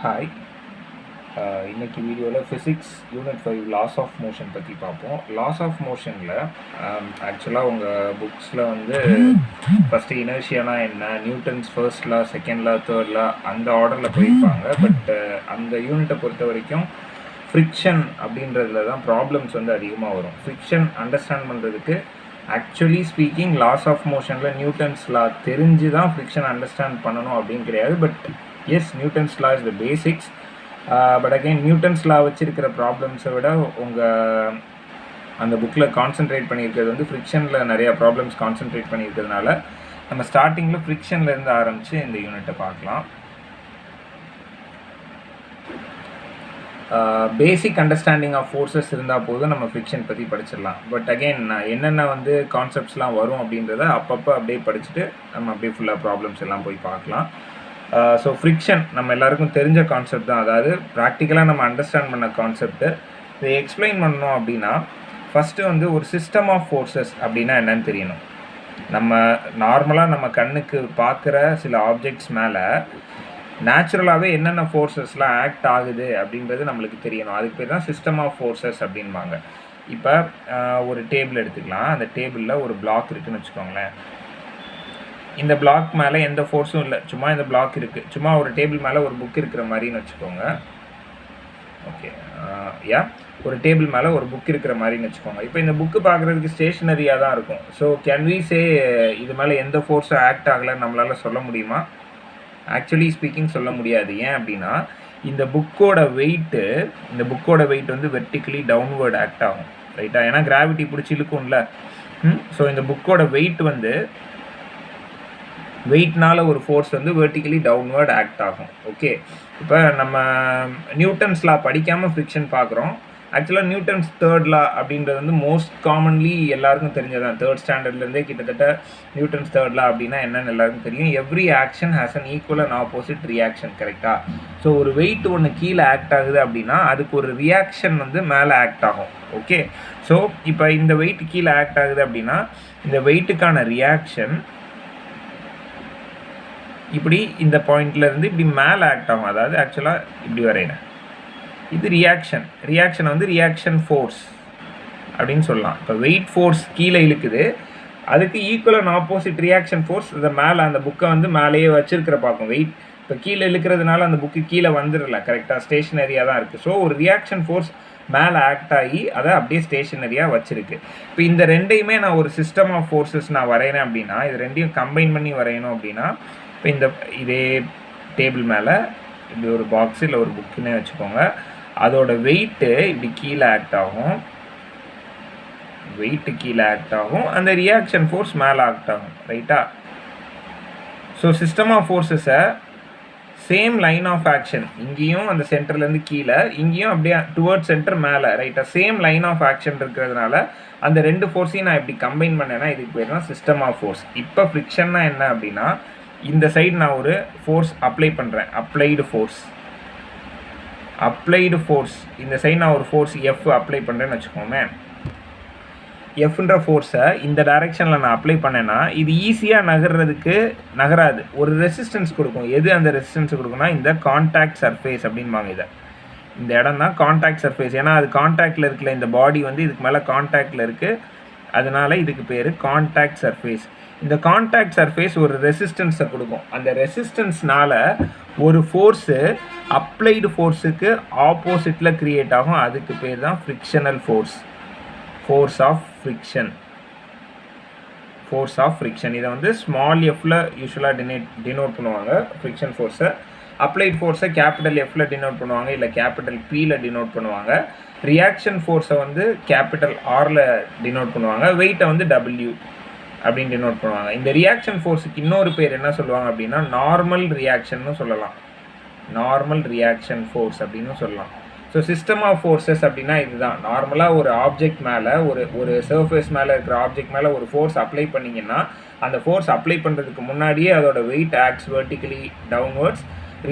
Hi. இன்னைக்கு வீடியோவில் physics unit 5 laws of motion பற்றி பார்ப்போம். லாஸ் ஆஃப் மோஷனில் ஆக்சுவலாக உங்கள் புக்ஸில் வந்து ஃபஸ்ட்டு இனர்ஷியானா என்ன, நியூட்டன்ஸ் ஃபர்ஸ்ட் லா, செகண்ட் லா, தேர்ட் லா அந்த ஆர்டரில் போயிருப்பாங்க. பட் அந்த யூனிட்டை பொறுத்த வரைக்கும் ஃப்ரிக்ஷன் அப்படின்றதுல தான் ப்ராப்ளம்ஸ் வந்து அதிகமாக வரும். ஃப்ரிக்ஷன் அண்டர்ஸ்டாண்ட் பண்ணுறதுக்கு ஆக்சுவலி ஸ்பீக்கிங் லாஸ் ஆஃப் மோஷனில் நியூட்டன்ஸ் லா தெரிஞ்சு தான் ஃப்ரிக்ஷன் அண்டர்ஸ்டாண்ட் பண்ணணும் அப்படின்னு கிடையாது. But yes, Newton's law is the basics. But again Newton's law வச்சுருக்கிற ப்ராப்ளம்ஸை விட உங்கள் அந்த புக்கில் கான்சென்ட்ரேட் பண்ணியிருக்கிறது வந்து ஃப்ரிக்ஷனில் நிறையா ப்ராப்ளம்ஸ் கான்சென்ட்ரேட் பண்ணியிருக்கிறதுனால நம்ம ஸ்டார்டிங்கில் ஃப்ரிக்ஷன்லேருந்து ஆரம்பித்து இந்த யூனிட்டை பார்க்கலாம். பேசிக் அண்டர்ஸ்டாண்டிங் ஆஃப் ஃபோர்ஸஸ் இருந்தால் போதும் நம்ம ஃப்ரிக்ஷன் பற்றி படிச்சிடலாம். பட் அகெயின் என்னென்ன வந்து கான்செப்ட்ஸ்லாம் வரும் அப்படின்றத அப்பப்போ அப்படியே படிச்சுட்டு நம்ம அப்படியே ஃபுல்லாக ப்ராப்ளம்ஸ் எல்லாம் போய் பார்க்கலாம். ஸோ ஃப்ரிக்ஷன் நம்ம எல்லாருக்கும் தெரிஞ்ச கான்செப்ட் தான். அதாவது ப்ராக்டிக்கலாக நம்ம அண்டர்ஸ்டாண்ட் பண்ண கான்செப்ட்டு. இதை எக்ஸ்பிளைன் பண்ணணும் அப்படின்னா ஃபஸ்ட்டு வந்து ஒரு சிஸ்டம் ஆஃப் ஃபோர்ஸஸ் அப்படின்னா என்னன்னு தெரியணும். நம்ம நார்மலாக நம்ம கண்ணுக்கு பார்க்குற சில ஆப்ஜெக்ட்ஸ் மேலே நேச்சுரலாகவே என்னென்ன ஃபோர்ஸஸ்லாம் ஆக்ட் ஆகுது அப்படின்றது நம்மளுக்கு தெரியணும். அதுக்கு பேர் தான் சிஸ்டம் ஆஃப் ஃபோர்ஸஸ் அப்படின்பாங்க. இப்போ ஒரு டேபிள் எடுத்துக்கலாம். அந்த டேபிளில் ஒரு பிளாக் இருக்குதுன்னு வச்சுக்கோங்களேன். இந்த பிளாக் மேலே எந்த ஃபோர்ஸும் இல்லை, சும்மா இந்த பிளாக் இருக்குது. சும்மா ஒரு டேபிள் மேலே ஒரு புக் இருக்கிற மாதிரின்னு வச்சுக்கோங்க. ஓகே, ஒரு டேபிள் மேலே ஒரு புக் இருக்கிற மாதிரின்னு வச்சுக்கோங்க. இப்போ இந்த புக்கு பார்க்குறதுக்கு ஸ்டேஷ்னரியாக தான் இருக்கும். ஸோ கேன் வி சே இது மேலே எந்த ஃபோர்ஸும் ஆக்ட் ஆகலைன்னு நம்மளால் சொல்ல முடியுமா? ஆக்சுவலி ஸ்பீக்கிங் சொல்ல முடியாது. ஏன் அப்படின்னா இந்த புக்கோட வெயிட் வந்து வெர்டிக்கலி டவுன்வேர்டு ஆக்ட் ஆகும், ரைட்டா? ஏன்னா கிராவிட்டி பிடிச்சி இழுக்கும்ல. ஸோ இந்த புக்கோட வெயிட்னால ஒரு ஃபோர்ஸ் வந்து வெர்டிக்கலி டவுன்வேர்டு ஆக்ட் ஆகும். ஓகே, இப்போ நம்ம நியூட்டன்ஸ் லா படிக்காமல் ஃப்ரிக்ஷன் பார்க்குறோம். ஆக்சுவலாக நியூட்டன்ஸ் தேர்ட் லா அப்படின்றது வந்து மோஸ்ட் காமன்லி எல்லாருக்கும் தெரிஞ்சதான். தேர்ட் ஸ்டாண்டர்ட்லேருந்தே கிட்டத்தட்ட நியூட்டன்ஸ் தேர்ட் லா அப்படின்னா என்னென்னு எல்லாருக்கும் தெரியும். Every action has an equal and opposite reaction, கரெக்டாக? ஸோ ஒரு வெயிட் ஒன்று கீழே ஆக்ட் ஆகுது அப்படின்னா அதுக்கு ஒரு ரியாக்ஷன் வந்து மேலே ஆக்ட் ஆகும். ஓகே, ஸோ இப்போ இந்த வெயிட் கீழே ஆக்ட் ஆகுது அப்படின்னா இந்த வெயிட்டுக்கான ரியாக்ஷன் இப்படி இந்த பாயிண்ட்லேருந்து இப்படி மேலே ஆக்ட் ஆகும். அதாவது ஆக்சுவலாக இப்படி வரையிறேன். இது ரியாக்ஷன் வந்து ரியாக்ஷன் ஃபோர்ஸ் அப்படின்னு சொல்லலாம். இப்போ வெயிட் ஃபோர்ஸ் கீழே இழுக்குது, அதுக்கு equal and opposite reaction force இந்த மேலே அந்த புக்கை வந்து மேலேயே வச்சிருக்கிற பார்க்கும். வெயிட் இப்போ கீழே இழுக்கிறதுனால அந்த புக்கு கீழே வந்துடல, கரெக்டாக ஸ்டேஷனரியாக தான் இருக்குது. ஸோ ஒரு ரியாக்ஷன் ஃபோர்ஸ் மேலே ஆக்ட் ஆகி அதை அப்படியே ஸ்டேஷனரியாக வச்சுருக்கு. இப்போ இந்த ரெண்டையுமே நான் ஒரு சிஸ்டம் ஆஃப் ஃபோர்ஸஸ் நான் வரைகிறேன் அப்படின்னா, இது ரெண்டையும் கம்பைன் பண்ணி வரையணும் அப்படின்னா இப்போ இதே டேபிள் மேலே இப்படி ஒரு பாக்ஸ் இல்லை ஒரு புக்குன்னே வச்சுக்கோங்க. அதோட வெயிட்டு இப்படி கீழே ஆக்ட் ஆகும், அந்த ரியாக்ஷன் ஃபோர்ஸ் மேலே ஆக்ட் ஆகும், ரைட்டா? ஸோ சிஸ்டம் ஆஃப் ஃபோர்ஸஸை சேம் லைன் ஆஃப் ஆக்ஷன், இங்கேயும் அந்த சென்டர்லேருந்து கீழே, இங்கேயும் அப்படியே டுவர்ட்ஸ் சென்டர் மேலே, ரைட்டா? சேம் லைன் ஆஃப் ஆக்ஷன் இருக்கிறதுனால அந்த ரெண்டு ஃபோர்ஸையும் நான் இப்படி கம்பைன் பண்ணேன்னா இதுக்கு பேர் தான் சிஸ்டம் ஆஃப் ஃபோர்ஸ். இப்போ ஃப்ரிக்ஷன்னா என்ன அப்படின்னா இந்த சைடு நான் ஒரு ஃபோர்ஸ் அப்ளை பண்ணுறேன், அப்ளைடு ஃபோர்ஸ். இந்த சைடு நான் ஒரு ஃபோர்ஸ் எஃப் அப்ளை பண்ணுறேன்னு வச்சுக்கோங்க. எஃப்ன்ற ஃபோர்ஸை இந்த டைரெக்ஷனில் நான் அப்ளை பண்ணேன்னா இது ஈஸியாக நகராது, ஒரு ரெசிஸ்டன்ஸ் கொடுக்கும். எது அந்த ரெசிஸ்டன்ஸ் கொடுக்குன்னா இந்த கான்டாக்ட் சர்ஃபேஸ் அப்படின்பாங்க. இந்த இடம் தான் கான்டாக்ட் சர்ஃபேஸ். ஏன்னா அது கான்டாக்டில் இருக்குல்ல, இந்த பாடி வந்து இதுக்கு மேலே கான்டாக்டில் இருக்குது, அதனால இதுக்கு பேர் கான்டாக்ட் சர்ஃபேஸ். இந்த கான்டாக்ட் சர்ஃபேஸ் ஒரு ரெசிஸ்டன்ஸை கொடுக்கும். அந்த ரெசிஸ்டன்ஸ்னால ஒரு ஃபோர்ஸு அப்ளைடு ஃபோர்ஸுக்கு ஆப்போசிட்டில் க்ரியேட் ஆகும். அதுக்கு பேர் தான் ஃப்ரிக்ஷனல் ஃபோர்ஸ் ஆஃப் ஃப்ரிக்ஷன். இதை வந்து ஸ்மால் எஃப்ல யூஸ்வலாக டினோட் பண்ணுவாங்க ஃப்ரிக்ஷன் ஃபோர்ஸை. அப்ளைட் ஃபோர்ஸை கேபிட்டல் எஃப்ல டினோட் பண்ணுவாங்க, இல்லை கேபிட்டல் பியில் டினோட் பண்ணுவாங்க. ரியாக்ஷன் ஃபோர்ஸை வந்து கேபிட்டல் ஆரில் டினோட் பண்ணுவாங்க. வெயிட்டை வந்து டபிள்யூ அப்படின்னு டினோட் பண்ணுவாங்க. இந்த ரியாக்ஷன் ஃபோர்ஸுக்கு இன்னொரு பேர் என்ன சொல்லுவாங்க அப்படின்னா நார்மல் ரியாக்ஷன் சொல்லலாம், நார்மல் ரியாக்ஷன் ஃபோர்ஸ் அப்படின்னு சொல்லலாம். ஸோ சிஸ்டம் ஆஃப் ஃபோர்ஸஸ் அப்படின்னா இதுதான். நார்மலாக ஒரு ஆப்ஜெக்ட் மேலே ஒரு சர்ஃபேஸ் மேலே இருக்கிற ஆப்ஜெக்ட் மேலே ஒரு ஃபோர்ஸ் அப்ளை பண்ணிங்கன்னா அந்த ஃபோர்ஸ் அப்ளை பண்ணுறதுக்கு முன்னாடியே அதோட weight acts vertically downwards,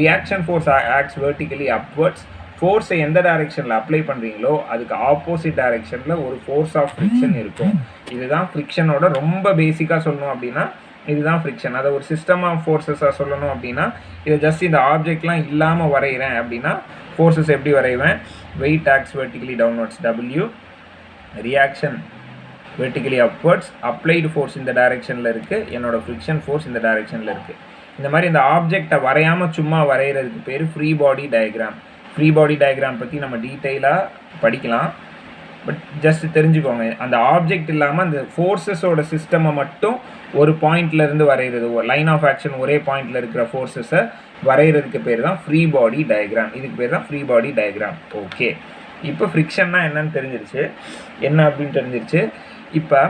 reaction force acts vertically upwards. ஃபோர்ஸை எந்த டைரெக்ஷனில் அப்ளை பண்ணுறீங்களோ அதுக்கு ஆப்போசிட் டைரெக்ஷனில் ஒரு ஃபோர்ஸ் ஆஃப் ஃப்ரிக்ஷன் இருக்கும். இதுதான் ஃப்ரிக்ஷனோட ரொம்ப பேசிக்காக சொல்லணும் அப்படின்னா இதுதான் ஃப்ரிக்ஷன். அதை ஒரு சிஸ்டம் ஆஃப் ஃபோர்ஸஸாக சொல்லணும் அப்படின்னா இதை ஜஸ்ட் இந்த ஆப்ஜெக்ட்லாம் இல்லாமல் வரைகிறேன் அப்படின்னா ஃபோர்ஸஸ் எப்படி வரைவேன்? Weight acts vertically downwards W, reaction vertically upwards, applied force இந்த டைரெக்ஷனில் இருக்குது, என்னோட ஃப்ரிக்ஷன் ஃபோர்ஸ் இந்த டைரெக்ஷனில் இருக்குது. இந்த மாதிரி இந்த ஆப்ஜெக்டை வரையாமல் சும்மா வரைகிறதுக்கு பேர் free body diagram. Free body diagram பற்றி நம்ம டீட்டெயிலாக படிக்கலாம். பட் ஜஸ்ட் தெரிஞ்சுக்கோங்க, அந்த ஆப்ஜெக்ட் இல்லாமல் அந்த ஃபோர்ஸஸோட சிஸ்டமை மட்டும் ஒரு பாயிண்ட்லேருந்து வரைகிறது, லைன் ஆஃப் ஆக்ஷன் ஒரே பாயிண்டில் இருக்கிற ஃபோர்ஸஸை வரைகிறதுக்கு பேர் தான் ஃப்ரீ பாடி டயக்ராம். இதுக்கு பேர் தான் ஃப்ரீ பாடி டயக்ராம். ஓகே, இப்போ ஃப்ரிக்ஷன்னா என்னன்னு தெரிஞ்சிருச்சு, என்ன அப்படின்னு தெரிஞ்சிருச்சு. இப்போ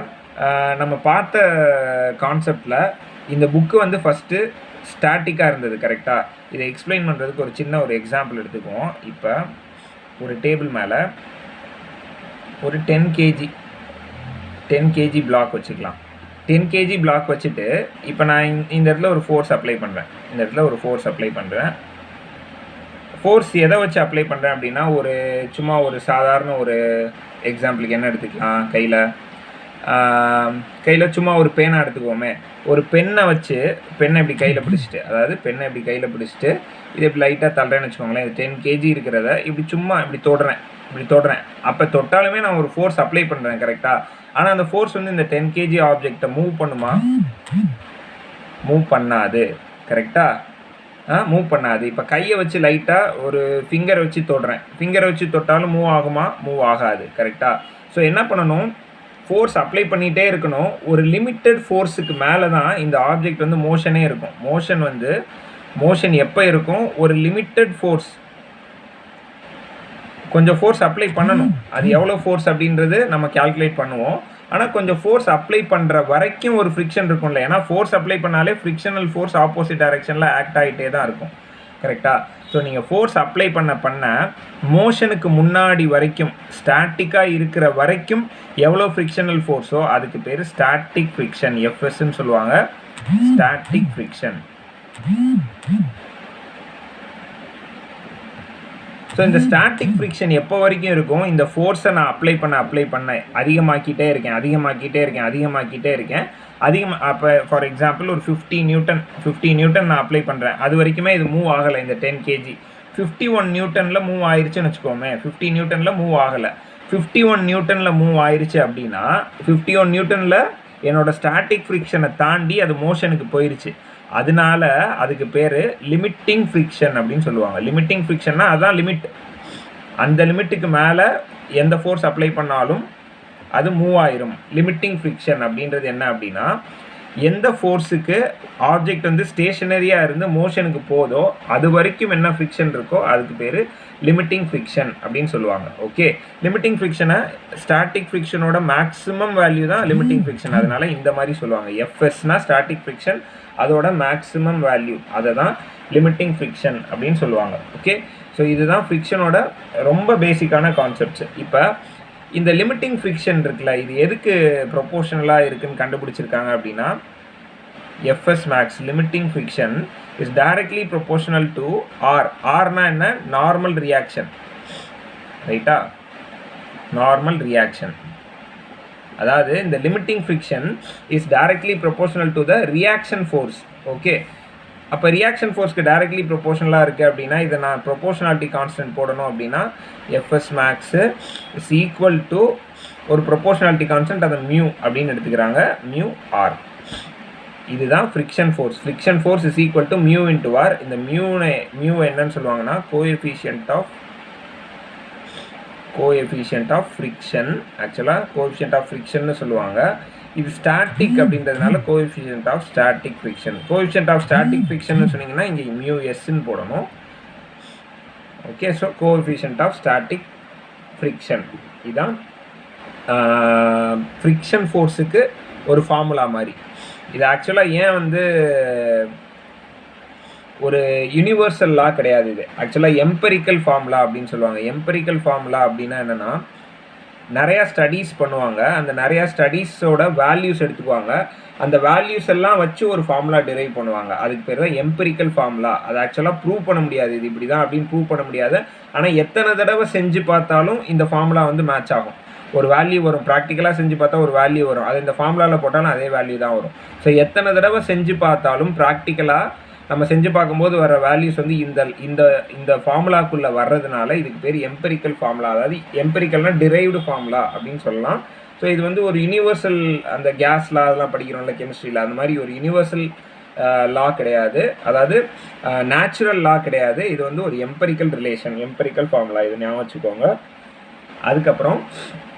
நம்ம பார்த்த கான்செப்டில் இந்த புக்கு வந்து ஃபஸ்ட்டு ஸ்டாட்டிக்காக இருந்தது, கரெக்டாக? இதை எக்ஸ்பிளைன் பண்ணுறதுக்கு ஒரு சின்ன ஒரு எக்ஸாம்பிள் எடுத்துக்குவோம். இப்போ ஒரு டேபிள் மேலே ஒரு 10 kg பிளாக் வச்சுக்கலாம். 10 kg பிளாக் வச்சுட்டு இப்போ நான் இந்த இடத்துல ஒரு ஃபோர்ஸ் அப்ளை பண்ணுறேன். ஃபோர்ஸ் எதை வச்சு அப்ளை பண்ணுறேன் அப்படின்னா சும்மா ஒரு சாதாரண ஒரு எக்ஸாம்பிளுக்கு என்ன எடுத்துக்கலாம், கையில் சும்மா ஒரு பேனா எடுத்துக்குவோமே. ஒரு பெண்ணை இப்படி கையில் பிடிச்சிட்டு, இது இப்படி லைட்டாக தள்ளுறேன்னு வச்சுக்கோங்களேன். இது 10 kg இருக்கிறத இப்படி சும்மா இப்படி தொடுறேன். அப்போ தொட்டாலுமே நான் ஒரு ஃபோர்ஸ் அப்ளை பண்ணுறேன், கரெக்டாக? ஆனால் அந்த ஃபோர்ஸ் வந்து இந்த 10 kg ஆப்ஜெக்டை மூவ் பண்ணுமா? மூவ் பண்ணாது, கரெக்டாக? மூவ் பண்ணாது. இப்போ கையை வச்சு லைட்டாக ஒரு ஃபிங்கரை வச்சு தொட்டாலும் மூவ் ஆகுமா? மூவ் ஆகாது, கரெக்டாக? ஸோ என்ன பண்ணணும், ஃபோர்ஸ் அப்ளை பண்ணிகிட்டே இருக்கணும். ஒரு லிமிட்டட் ஃபோர்ஸுக்கு மேலே தான் இந்த ஆப்ஜெக்ட் வந்து மோஷனே இருக்கும். மோஷன் எப்போ இருக்கும்? ஒரு லிமிட்டட் ஃபோர்ஸ், கொஞ்சம் ஃபோர்ஸ் அப்ளை பண்ணணும். அது எவ்வளோ ஃபோர்ஸ் அப்படின்றது நம்ம கால்குலேட் பண்ணுவோம். ஆனால் கொஞ்சம் ஃபோர்ஸ் அப்ளை பண்ணுற வரைக்கும் ஒரு ஃப்ரிக்ஷன் இருக்கும்ல. ஏன்னா ஃபோர்ஸ் அப்ளை பண்ணாலே ஃப்ரிக்ஷனல் ஃபோர்ஸ் ஆப்போசிட் டைரெக்ஷனில் ஆக்ட் ஆகிட்டே தான் இருக்கும், கரெக்டாக? ஸோ நீங்கள் ஃபோர்ஸ் அப்ளை பண்ண மோஷனுக்கு முன்னாடி வரைக்கும், ஸ்டாட்டிக்காக இருக்கிற வரைக்கும் எவ்வளோ ஃப்ரிக்ஷனல் ஃபோர்ஸோ அதுக்கு பேர் ஸ்டாட்டிக் ஃப்ரிக்ஷன், எஃப்எஸ்ன்னு சொல்லுவாங்க, ஸ்டாட்டிக் ஃப்ரிக்ஷன். ஸோ இந்த ஸ்டாட்டிக் ஃப்ரிக்ஷன் எப்போ வரைக்கும் இருக்கும்? இந்த ஃபோர்ஸை நான் அப்ளை பண்ண அதிகமாக்கிட்டே இருக்கேன். அப்போ ஃபார் எக்ஸாம்பிள் ஒரு 50 நியூட்டன் நான் அப்ளை பண்ணுறேன். அது வரைக்குமே இது மூவ் ஆகலை. இந்த 10 kg 51 நியூட்டனில் மூவ் ஆயிடுச்சுன்னு வச்சுக்கோமே. 50 நியூட்டனில் மூவ் ஆகலை, 51 நியூட்டனில் மூவ் ஆயிடுச்சு அப்படின்னா 51 நியூட்டனில் என்னோட ஸ்டாட்டிக் ஃப்ரிக்ஷனை தாண்டி அது மோஷனுக்கு போயிடுச்சு. அதனால அதுக்கு பேர் லிமிட்டிங் ஃப்ரிக்ஷன் அப்படின்னு சொல்லுவாங்க. லிமிட்டிங் ஃப்ரிக்ஷன்னா அதுதான் லிமிட். அந்த லிமிட்டுக்கு மேலே எந்த ஃபோர்ஸ் அப்ளை பண்ணாலும் அது மூவ் ஆயிரும். லிமிட்டிங் ஃப்ரிக்ஷன் அப்படின்றது என்ன அப்படின்னா, எந்த ஃபோர்ஸுக்கு ஆப்ஜெக்ட் வந்து ஸ்டேஷனரியாக இருந்து மோஷனுக்கு போதோ அது வரைக்கும் என்ன ஃப்ரிக்ஷன் இருக்கோ அதுக்கு பேர் லிமிட்டிங் ஃப்ரிக்ஷன் அப்படின்னு சொல்லுவாங்க. ஓகே, லிமிட்டிங் ஃப்ரிக்ஷனை ஸ்டாட்டிக் ஃப்ரிக்ஷனோட மேக்ஸிமம் வேல்யூ தான் லிமிட்டிங் ஃப்ரிக்ஷன். அதனால இந்த மாதிரி சொல்லுவாங்க, எஃப்எஸ்னா ஸ்டாட்டிக் ஃப்ரிக்ஷன், அதோட மேக்ஸிமம் வேல்யூ, அதை தான் லிமிட்டிங் ஃப்ரிக்ஷன் அப்படின்னு சொல்லுவாங்க. ஓகே, ஸோ இதுதான் ஃப்ரிக்ஷனோட ரொம்ப பேசிக்கான கான்செப்ட்ஸ். இப்போ இந்த லிமிட்டிங் ஃப்ரிக்ஷன் இருக்குல்ல, இது எதுக்கு ப்ரொபோர்ஷனலாக இருக்குன்னு கண்டுபிடிச்சிருக்காங்க அப்படின்னா, FS max limiting friction is directly proportional to R. ஆர்னா என்ன? நார்மல் ரியாக்ஷன், ரைட்டா? Normal reaction. அதாவது இந்த limiting friction is directly proportional to the reaction force. Okay, அப்போ ரியாக்ஷன் ஃபோர்ஸ்க்கு டைரக்ட்லி ப்ரொபோர்ஷனலாக இருக்குது அப்படின்னா இதை நான் ப்ரொபோர்ஷனாலிட்டி கான்ஸ்டன்ட் போடணும் அப்படின்னா FS max is equal to ஒரு ப்ரொபோர்ஷனாலிட்டி கான்ஸ்டன்ட், அதை மியூ அப்படின்னு எடுத்துக்கிறாங்க, மியூ ஆர். இதுதான் friction force. Friction force is equal to mu into R. இந்த மியூ என்னன்னு சொல்லுவாங்கன்னா கோஎஃபிஷியன்ட் ஆஃப் ஃப்ரிக்ஷன். ஆக்சுவலாக கோஎஃபிஷியன்ட் ஆஃப் ஃப்ரிக்ஷன்னு சொல்லுவாங்க. இது ஸ்டாட்டிக் அப்படின்றதுனால coefficient of static friction. Coefficient of static friction சொன்னீங்கன்னா இங்கே மியூ எஸ்ன்னு போடணும். Okay, so coefficient of static friction இதுதான் ஃப்ரிக்ஷன் ஃபோர்ஸுக்கு ஒரு ஃபார்முலா மாதிரி. இது ஆக்சுவலாக ஏன் வந்து ஒரு யூனிவர்சல் லா கிடையாது, இது ஆக்சுவலாக எம்பரிக்கல் ஃபார்முலா அப்படின்னு சொல்லுவாங்க. எம்பரிக்கல் ஃபார்முலா அப்படின்னா என்னென்னா, நிறையா ஸ்டடீஸ் பண்ணுவாங்க, அந்த நிறையா ஸ்டடீஸோட வேல்யூஸ் எடுத்துக்குவாங்க, அந்த வேல்யூஸ் எல்லாம் வச்சு ஒரு ஃபார்முலா டிரைவ் பண்ணுவாங்க. அதுக்கு பேர் தான் எம்பரிக்கல் ஃபார்முலா. அது ஆக்சுவலாக ப்ரூவ் பண்ண முடியாது, இது இப்படி தான் அப்படின்னு ப்ரூவ் பண்ண முடியாது. ஆனால் எத்தனை தடவை செஞ்சு பார்த்தாலும் இந்த ஃபார்முலா வந்து மேட்ச் ஆகும். ஒரு வேல்யூ வரும். ப்ராக்டிக்கலாக செஞ்சு பார்த்தா ஒரு வேல்யூ வரும். அது இந்த ஃபார்முலாவில் போட்டாலும் அதே வேல்யூ தான் வரும். ஸோ எத்தனை தடவை செஞ்சு பார்த்தாலும் ப்ராக்டிக்கலாக நம்ம செஞ்சு பார்க்கும்போது வர வேல்யூஸ் வந்து இந்த ஃபார்முலாக்குள்ளே வர்றதுனால இதுக்கு பேர் எம்பெரிக்கல் ஃபார்முலா. அதாவது எம்பெரிக்கல்னால் டிரைவ்டு ஃபார்முலா அப்படின்னு சொல்லலாம். ஸோ இது வந்து ஒரு யூனிவர்சல், அந்த கேஸ்லாம் அதெல்லாம் படிக்கிறோம்ல கெமிஸ்ட்ரியில், அந்த மாதிரி ஒரு யூனிவர்சல் லா கிடையாது. அதாவது நேச்சுரல் லா கிடையாது. இது வந்து ஒரு எம்பெரிக்கல் ரிலேஷன், எம்பெரிக்கல் ஃபார்முலா. இது ஞாபகம் வச்சுக்கோங்க. அதுக்கப்புறம்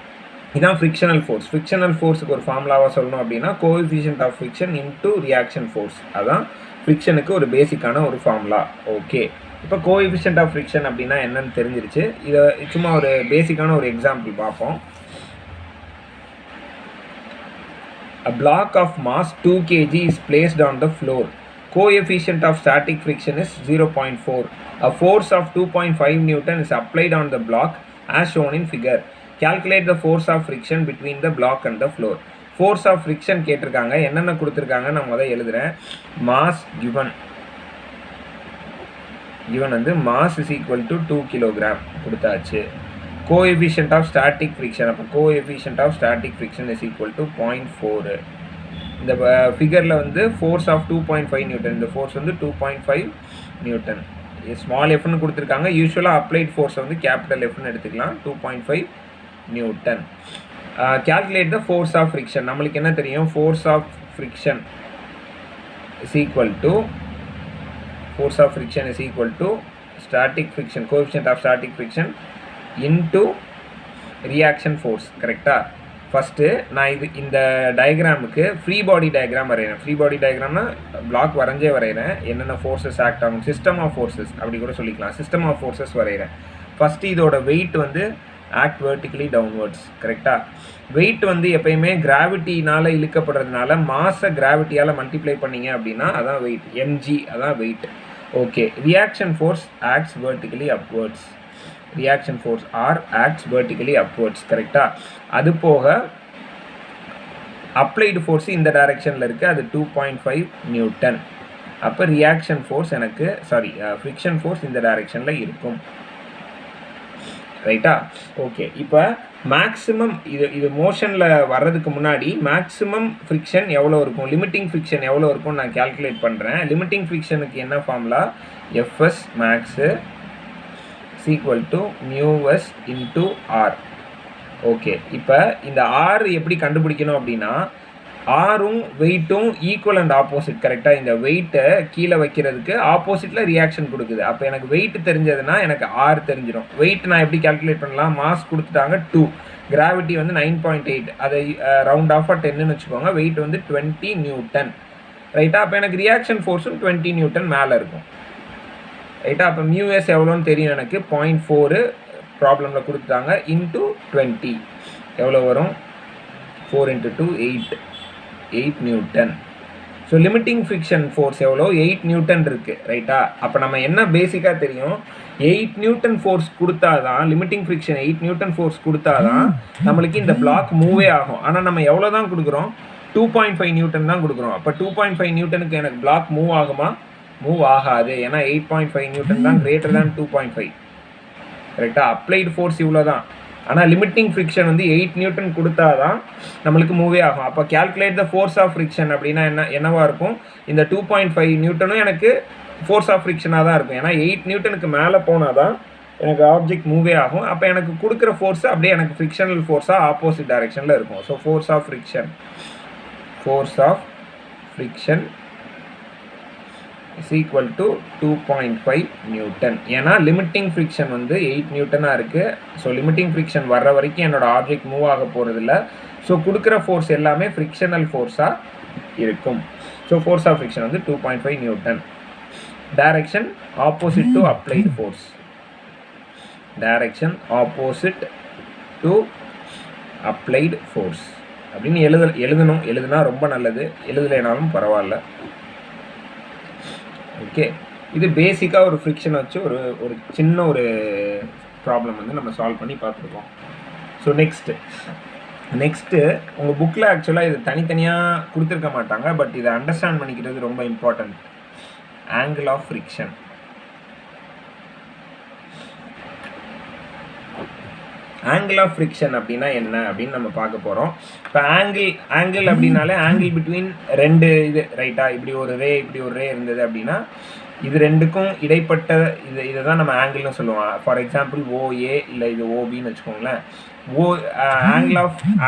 இதான் ஃப்ரிக்ஷனல் ஃபோர்ஸ். ஃப்ரிக்ஷனல் ஃபோர்ஸுக்கு ஒரு ஃபார்முலாவாக சொல்லணும் அப்படின்னா coefficient of friction into reaction force. அதான் ஃப்ரிக்ஷனுக்கு ஒரு பேசிக்கான ஒரு ஃபார்முலா. ஓகே, இப்போ கோஎஃபிஷியன்ட் ஆஃப் ஃப்ரிக்ஷன் அப்படின்னா என்னன்னு தெரிஞ்சிருச்சு. இதை சும்மா ஒரு பேசிக்கான ஒரு எக்ஸாம்பிள் பார்ப்போம். A block of mass 2 kg is placed on the floor. Coefficient of static friction is 0.4. A force of 2.5 Newton is applied on the block as shown in figure. Calculate the force of friction between the block and the floor. Force of friction கேட்டிருக்காங்க. என்னென்ன கொடுத்துருக்காங்க நான் முதல்ல எழுதுறேன். Mass given வந்து mass is equal to 2 kg கொடுத்தாச்சு. Coefficient of static friction, அப்போ coefficient of static friction is equal to 0.4. இந்த ஃபிகரில் வந்து ஃபோர்ஸ் ஆஃப் 2.5 நியூட்டன், இந்த ஃபோர்ஸ் வந்து 2.5 நியூட்டன். ஸ்மால் எஃப்னு கொடுத்துருக்காங்க. யூஸ்வலாக அப்ளைட் ஃபோர்ஸை வந்து கேபிட்டல் எஃப்னு எடுத்துக்கலாம். 2.5 newton. Calculate the force of friction. நம்மளுக்கு என்ன தெரியும்? Force of friction is equal to static friction, coefficient of static friction into reaction force. கரெக்டாக? ஃபஸ்ட்டு நான் இந்த டயக்ராமுக்கு ஃப்ரீ பாடி டயக்ராம் வரைகிறேன். ஃப்ரீ பாடி டயக்ராம்னா பிளாக் வரைஞ்சே வரைகிறேன். என்னென்ன ஃபோர்ஸஸ் ஆக்ட் ஆகும், சிஸ்டம் ஆஃப் ஃபோர்ஸஸ் அப்படி கூட சொல்லிக்கலாம். சிஸ்டம் ஆஃப் ஃபோர்ஸஸ் வரைகிறேன். ஃபஸ்ட்டு இதோட வெயிட் வந்து ஆக்ட் வெர்டிக்கலி டவுன்வர்ட்ஸ். கரெக்டாக? வெயிட் வந்து எப்பயுமே கிராவிட்டினால் இழுக்கப்படுறதுனால மாஸை கிராவிட்டியால் மல்டிப்ளை பண்ணிங்க அப்படின்னா அதான் வெயிட், mg அதான் weight. Okay, reaction force acts vertically upwards. Reaction force R acts vertically upwards. கரெக்டாக? அது போக அப்ளைடு ஃபோர்ஸ் இந்த டைரெக்ஷனில் இருக்குது, அது 2.5 நியூட்டன். அப்போ ரியாக்ஷன் ஃபோர்ஸ் எனக்கு ஃப்ரிக்ஷன் ஃபோர்ஸ் இந்த டைரெக்ஷனில் இருக்கும். ரைட்டா? ஓகே, இப்போ மேக்ஸிமம் இது மோஷனில் வர்றதுக்கு முன்னாடி மேக்ஸிமம் ஃப்ரிக்ஷன் எவ்வளோ இருக்கும், லிமிட்டிங் ஃப்ரிக்ஷன் எவ்வளோ இருக்கும்னு நான் கேல்குலேட் பண்ணுறேன். லிமிட்டிங் ஃப்ரிக்ஷனுக்கு என்ன formula? FS maths equal to μs into r. Okay, இப்போ இந்த r எப்படி கண்டுபிடிக்கணும் அப்படின்னா ஆரும் வெயிட்டும் ஈக்குவல் அண்ட் ஆப்போசிட். கரெக்டாக? இந்த வெயிட்டை கீழே வைக்கிறதுக்கு ஆப்போசிட்டில் ரியாக்ஷன் கொடுக்குது. அப்போ எனக்கு வெயிட் தெரிஞ்சதுன்னா எனக்கு ஆர் தெரிஞ்சிடும். வெயிட் நான் எப்படி கால்குலேட் பண்ணலாம்? மாஸ் கொடுத்துட்டாங்க 2, கிராவிட்டி வந்து 9.8, அதை ரவுண்ட் ஆஃபாக 10ன்னு வச்சுக்கோங்க. வெயிட் வந்து 20 நியூட்டன். ரைட்டா? அப்போ எனக்கு ரியாக்ஷன் ஃபோர்ஸும் 20 நியூட்டன் மேலே இருக்கும். ரைட்டா? அப்போ மியூஎஸ் எவ்வளோன்னு தெரியும் எனக்கு. 0.4 ப்ராப்ளமில் கொடுத்துட்டாங்க. இன்ட்டு 20 எவ்வளோ வரும்? 4 × 2 8 Newton. So limiting friction force எவ்வளோ? 8 நியூட்டன் இருக்குது. ரைட்டா? அப்போ நம்ம என்ன பேசிக்காக தெரியும்? 8 நியூட்டன் ஃபோர்ஸ் கொடுத்தா தான், லிமிட்டிங் ஃப்ரிக்ஷன் 8 நியூட்டன் ஃபோர்ஸ் கொடுத்தா தான் நம்மளுக்கு இந்த பிளாக் மூவே ஆகும். ஆனால் நம்ம எவ்வளோ தான் கொடுக்குறோம்? 2.5 நியூட்டன் தான் கொடுக்குறோம். அப்போ 2.5 நியூட்டனுக்கு எனக்கு பிளாக் மூவ் ஆகுமா? மூவ் ஆகாது. ஏன்னா 8.5 நியூட்டன் தான் கிரேட்டர் தேன் 2.5. கரெக்டாக? அப்ளைடு ஃபோர்ஸ் இவ்வளோ தான். ஆனால் லிமிட்டிங் ஃப்ரிக்ஷன் வந்து 8 நியூட்டன் கொடுத்தா தான் நம்மளுக்கு மூவே ஆகும். அப்போ calculate the force of friction அப்படின்னா என்னவா இருக்கும்? இந்த 2.5 நியூட்டனும் எனக்கு ஃபோர்ஸ் ஆஃப் ஃப்ரிக்ஷனாக தான் இருக்கும். ஏன்னா 8 நியூட்டனுக்கு மேலே போனால் தான் எனக்கு ஆப்ஜெக்ட் மூவே ஆகும். அப்போ எனக்கு கொடுக்குற ஃபோர்ஸ் அப்படியே எனக்கு ஃப்ரிக்ஷனல் ஃபோர்ஸாக ஆப்போசிட் டைரெக்ஷனில் இருக்கும். So force of friction is equal to 2.5 newton. ஏன்னா லிமிட்டிங் ஃப்ரிக்ஷன் வந்து 8 நியூட்டனாக இருக்குது. ஸோ லிமிட்டிங் ஃப்ரிக்ஷன் வர்ற வரைக்கும் என்னோட ஆப்ஜெக்ட் மூவ் ஆக போகிறதில்ல. ஸோ கொடுக்குற ஃபோர்ஸ் எல்லாமே ஃப்ரிக்ஷனல் ஃபோர்ஸாக இருக்கும். ஸோ ஃபோர்ஸ் ஆஃப் ஃப்ரிக்ஷன் வந்து 2.5 Newton. Direction opposite to applied force. Direction opposite to applied force அப்படின்னு எழுதுனா ரொம்ப நல்லது. எழுதலைனாலும் பரவாயில்ல. ஓகே, இது பேசிக்காக ஒரு ஃப்ரிக்ஷன் வச்சு ஒரு சின்ன ஒரு ப்ராப்ளம் வந்து நம்ம சால்வ் பண்ணி பார்த்துருக்கோம். ஸோ நெக்ஸ்ட்டு உங்கள் புக்கில் ஆக்சுவலாக இது தனித்தனியாக கொடுத்துருக்க மாட்டாங்க. பட் இதை அண்டர்ஸ்டாண்ட் பண்ணிக்கிறது ரொம்ப important. Angle of friction. Angle of friction அப்படின்னா என்ன அப்படின்னு நம்ம பார்க்க போகிறோம். இப்போ ஆங்கிள் அப்படின்னாலே ஆங்கிள் பிட்வீன் ரெண்டு இது ரைட்டா, இப்படி ஒரு ரே இருந்தது அப்படின்னா இது ரெண்டுக்கும் இடைப்பட்ட இதை தான் நம்ம ஆங்கிள்னு சொல்லுவோம். ஃபார் எக்ஸாம்பிள் ஓஏ இல்லை இது ஓபின்னு வச்சுக்கோங்களேன்.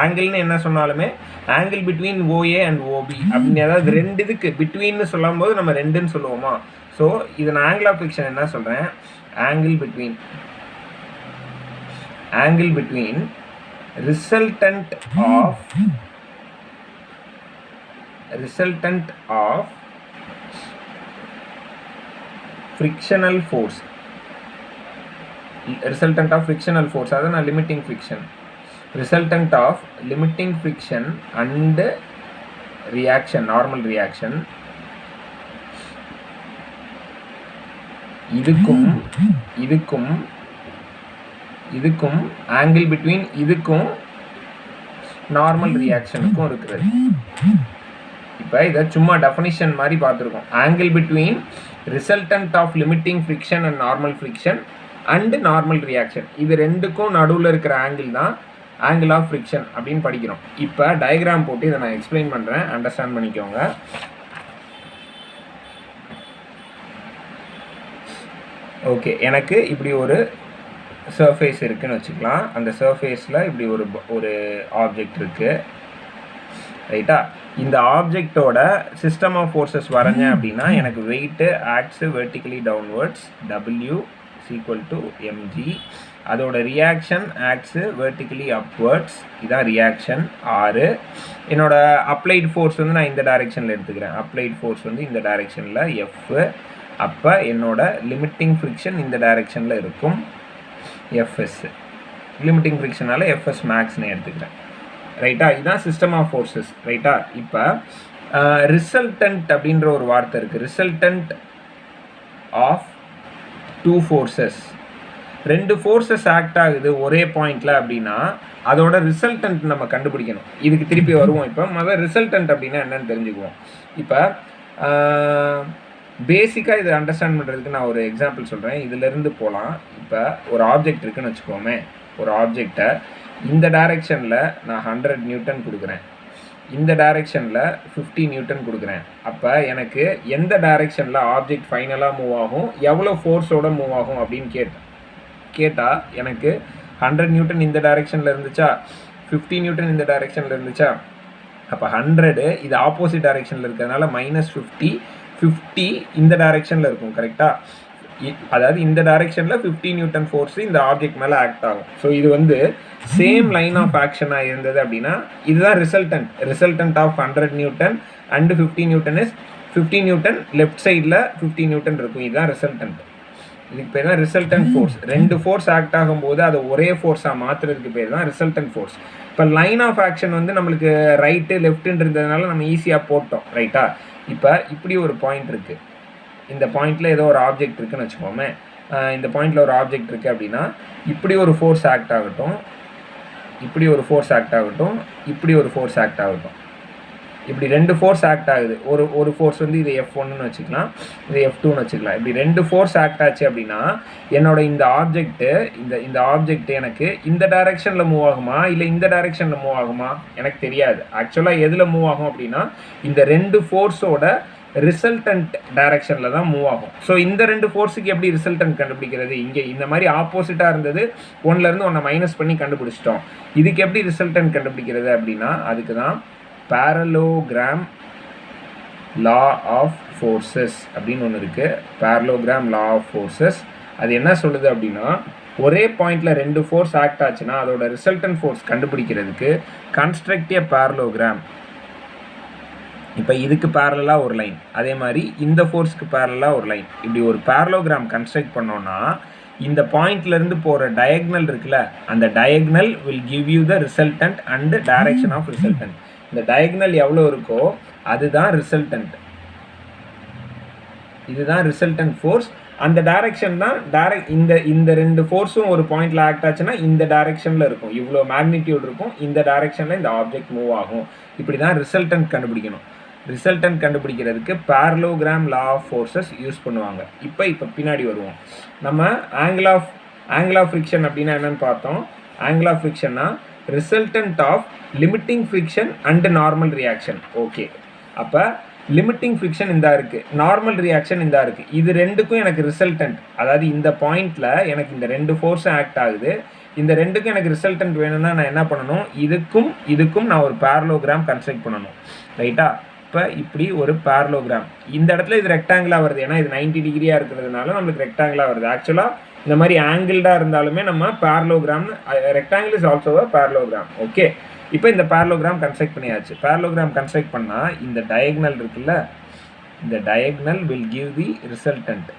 ஆங்கிள்னு என்ன சொன்னாலுமே angle between OA and OB அப்படின்னு, அதாவது ரெண்டு இதுக்கு பிட்வீன்னு சொல்லும் போது நம்ம ரெண்டுன்னு சொல்லுவோமா. ஸோ இது நான் ஆங்கிள் ஆஃப் ஃப்ரிக்ஷன் என்ன சொல்கிறேன், angle between resultant of frictional force, அதான் limiting friction, resultant of limiting friction and reaction, normal reaction. இதுக்கும் ஆங்கிள் பிட்வீன் இதுக்கும் நார்மல் ரியாக்ஷனுக்கும் இருக்கிறது. இப்போ இதை சும்மா டெஃபினிஷன் மாதிரி பார்த்துருக்கோம். Angle between resultant of limiting friction and normal friction and normal reaction, இது ரெண்டுக்கும் நடுவில் இருக்கிற ஆங்கிள் தான் ஆங்கிள் ஆஃப் ஃப்ரிக்ஷன் அப்படின்னு படிக்கிறோம். இப்போ டயக்ராம் போட்டு இதை நான் எக்ஸ்பிளைன் பண்ணுறேன், அண்டர்ஸ்டாண்ட் பண்ணிக்கோங்க. ஓகே, எனக்கு இப்படி ஒரு சர்ஃபேஸ் இருக்குன்னு வச்சுக்கலாம். அந்த சர்ஃபேஸில் இப்படி ஒரு ஆப்ஜெக்ட் இருக்குது ரைட்டா. இந்த ஆப்ஜெக்டோட சிஸ்டம் ஆஃப் ஃபோர்ஸஸ் வரைஞ்சேன் அப்படின்னா எனக்கு weight acts vertically downwards W = mg, அதோட ரியாக்ஷன் ஆக்ட்ஸ் வெர்டிக்கலி அப்வர்ட்ஸ், இதான் ரியாக்ஷன் R. என்னோட அப்ளைட் ஃபோர்ஸ் வந்து நான் இந்த டைரெக்ஷனில் எடுத்துக்கிறேன், அப்ளைட் ஃபோர்ஸ் வந்து இந்த டைரெக்ஷனில் F. அப்போ என்னோட லிமிட்டிங் ஃப்ரிக்ஷன் இந்த டைரெக்ஷனில் இருக்கும் Fs, லிமிட்டிங் ஃப்ரிக்ஷனால் Fs மேக்ஸ்னு எடுத்துக்கிறேன் ரைட்டா. இதுதான் சிஸ்டம் ஆஃப் ஃபோர்ஸஸ் ரைட்டா. இப்போ ரிசல்டன்ட் அப்படின்ற ஒரு வார்த்தை இருக்குது. ரிசல்டன்ட் ஆஃப் டூ ஃபோர்ஸஸ், ரெண்டு ஃபோர்ஸஸ் ஆக்ட் ஆகுது ஒரே பாயிண்டில் அப்படின்னா அதோட ரிசல்டன்ட் நம்ம கண்டுபிடிக்கணும். இதுக்கு திருப்பி வருவோம். இப்போ முதல்ல ரிசல்டன்ட் அப்படின்னா என்னன்னு தெரிஞ்சுக்குவோம். இப்போ பேசிக்காக இதை அண்டர்ஸ்டாண்ட் பண்ணுறதுக்கு நான் ஒரு எக்ஸாம்பிள் சொல்கிறேன், இதிலேருந்து போகலாம். இப்போ ஒரு ஆப்ஜெக்ட் இருக்குதுன்னு வச்சுக்கோமே, ஒரு ஆப்ஜெக்டை இந்த டைரெக்ஷனில் நான் 100 நியூட்டன் கொடுக்குறேன், இந்த டைரெக்ஷனில் 50 நியூட்டன் கொடுக்குறேன். அப்போ எனக்கு எந்த டைரெக்ஷனில் ஆப்ஜெக்ட் ஃபைனலாக மூவ் ஆகும், எவ்வளோ ஃபோர்ஸோடு மூவ் ஆகும் அப்படின்னு கேட்டால் எனக்கு 100 நியூட்டன் இந்த டைரெக்ஷனில் இருந்துச்சா, 50 நியூட்டன் இந்த டைரெக்ஷனில் இருந்துச்சா. அப்போ 100 இது ஆப்போசிட் டைரெக்ஷனில் இருக்கிறதுனால -50 இந்த டைரெக்ஷனில் இருக்கும் கரெக்டாக. அதாவது இந்த டைரெக்ஷனில் 50 நியூட்டன் ஃபோர்ஸ் இந்த ஆப்ஜெக்ட் மேலே ஆக்ட் ஆகும். ஸோ இது வந்து சேம் லைன் ஆஃப் ஆக்ஷனாக இருந்தது அப்படின்னா இதுதான் resultant of 100 newton and 50 newton is 50 newton left சைடில் 50 நியூட்டன் இருக்கும். இதுதான் ரிசல்டன்ட். இதுக்கு பேர் தான் ரிசல்டன்ட் ஃபோர்ஸ். ரெண்டு ஃபோர்ஸ் ஆக்ட் ஆகும்போது அதை ஒரே ஃபோர்ஸாக மாற்றுறதுக்கு பேர் தான் ரிசல்டன்ட் ஃபோர்ஸ். இப்போ லைன் ஆஃப் ஆக்ஷன் வந்து நம்மளுக்கு ரைட்டு லெஃப்ட்டுன்றதுனால நம்ம ஈஸியாக போட்டோம் ரைட்டா. இப்போ இப்படி ஒரு பாயிண்ட் இருக்குது, இந்த பாயிண்டில் ஏதோ ஒரு ஆப்ஜெக்ட் இருக்குதுன்னு வச்சுக்கோமே, இந்த பாயிண்டில் ஒரு ஆப்ஜெக்ட் இருக்குது அப்படின்னா இப்படி ஒரு ஃபோர்ஸ் ஆக்ட் ஆகட்டும், இப்படி ஒரு ஃபோர்ஸ் ஆக்ட் ஆகட்டும், இப்படி ஒரு ஃபோர்ஸ் ஆக்ட் ஆகட்டும், இப்படி ரெண்டு ஃபோர்ஸ் ஆக்ட் ஆகுது. ஒரு ஃபோர்ஸ் வந்து இது F1ன்னு வச்சுக்கலாம், இது F2ன்னு வச்சுக்கலாம். இப்படி ரெண்டு ஃபோர்ஸ் ஆக்ட் ஆச்சு அப்படின்னா என்னோட இந்த ஆப்ஜெக்ட் எனக்கு இந்த டைரெக்ஷனில் மூவ் ஆகுமா இல்லை இந்த டைரெக்ஷனில் மூவ் ஆகுமா எனக்கு தெரியாது. ஆக்சுவலாக எதில் மூவ் ஆகும் அப்படின்னா இந்த ரெண்டு ஃபோர்ஸோட ரிசல்டன்ட் டைரெக்ஷனில் தான் மூவ் ஆகும். ஸோ இந்த ரெண்டு ஃபோர்ஸுக்கு எப்படி ரிசல்டன்ட் கண்டுபிடிக்கிறது, இங்கே இந்த மாதிரி ஆப்போசிட்டாக இருந்தது, 1லேருந்து 1 மைனஸ் பண்ணி கண்டுபிடிச்சிட்டோம். இதுக்கு எப்படி ரிசல்டன்ட் கண்டுபிடிக்கிறது அப்படின்னா அதுக்கு தான் parallelogram law of forces அப்படின்னு ஒன்று இருக்குது. parallelogram law of forces அது என்ன சொல்லுது அப்படின்னா ஒரே பாயிண்டில் ரெண்டு ஃபோர்ஸ் ஆக்ட் ஆச்சுன்னா அதோட ரிசல்டன்ட் ஃபோர்ஸ் கண்டுபிடிக்கிறதுக்கு கன்ஸ்ட்ரக்ட் எ parallelogram. இப்போ இதுக்கு பேரலாக ஒரு லைன், அதே மாதிரி இந்த ஃபோர்ஸ்க்கு பேரலாக ஒரு லைன், இப்படி ஒரு parallelogram கன்ஸ்ட்ரக்ட் பண்ணோன்னா இந்த பாயிண்ட்லேருந்து போகிற டயக்னல் இருக்குல்ல, அந்த diagonal will give you the resultant and direction of resultant. இந்த டயக்னல் எவ்வளோ இருக்கோ அதுதான் ரிசல்டன்ட், இதுதான் ரிசல்டன்ட் ஃபோர்ஸ். அந்த டைரக்ஷன் தான் இந்த ரெண்டு ஃபோர்ஸும் ஒரு பாயிண்டில் ஆக்ட் ஆச்சுன்னா இந்த டைரக்ஷனில் இருக்கும், இவ்வளோ மேக்னிடியூட் இருக்கும், இந்த டைரக்ஷனில் இந்த ஆப்ஜெக்ட் மூவ் ஆகும். இப்படி தான் ரிசல்டன்ட் கண்டுபிடிக்கணும். ரிசல்டன்ட் கண்டுபிடிக்கிறதுக்கு parallelogram law of forces use பண்ணுவாங்க. இப்போ பின்னாடி வருவோம். நம்ம ஆங்கிள் ஆஃப் ஃப்ரிக்ஷன் அப்படின்னா என்னென்னு பார்த்தோம். ஆங்கிள் ஆஃப் ஃப்ரிக்ஷன்னா resultant of limiting friction and normal reaction. Okay, அப்போ லிமிட்டிங் ஃப்ரிக்ஷன் இந்த இருக்குது, நார்மல் ரியாக்ஷன் இந்த இருக்குது. இது ரெண்டுக்கும் எனக்கு ரிசல்டன்ட், அதாவது இந்த பாயிண்டில் எனக்கு இந்த ரெண்டு ஃபோர்ஸும் ஆக்ட் ஆகுது. இந்த ரெண்டுக்கும் எனக்கு ரிசல்டன்ட் வேணும்னா நான் என்ன பண்ணணும், இதுக்கும் நான் ஒரு பேரலோகிராம் கன்ஸ்ட்ரக்ட் பண்ணணும். ரைட்டா? இப்போ இப்படி ஒரு பேரலோகிராம், இந்த இடத்துல இது ரெக்டாங்கிளாக வருது, ஏன்னா இது 90 டிகிரியாக இருக்கிறதுனால நம்மளுக்கு ரெக்டாங்கிளாக வருது. ஆக்சுவலாக இந்த மாதிரி ஆங்கிள்டாக இருந்தாலுமே நம்ம parallelogram, rectangle is also a parallelogram. Okay, இப்போ இந்த பேரலோகிராம் கன்ஸ்ட்ரக்ட் பண்ணியாச்சு. பேரலோகிராம் கன்ஸ்ட்ரக்ட் பண்ணால் இந்த டயக்னல் இருக்குல்ல, இந்த diagonal will give the resultant.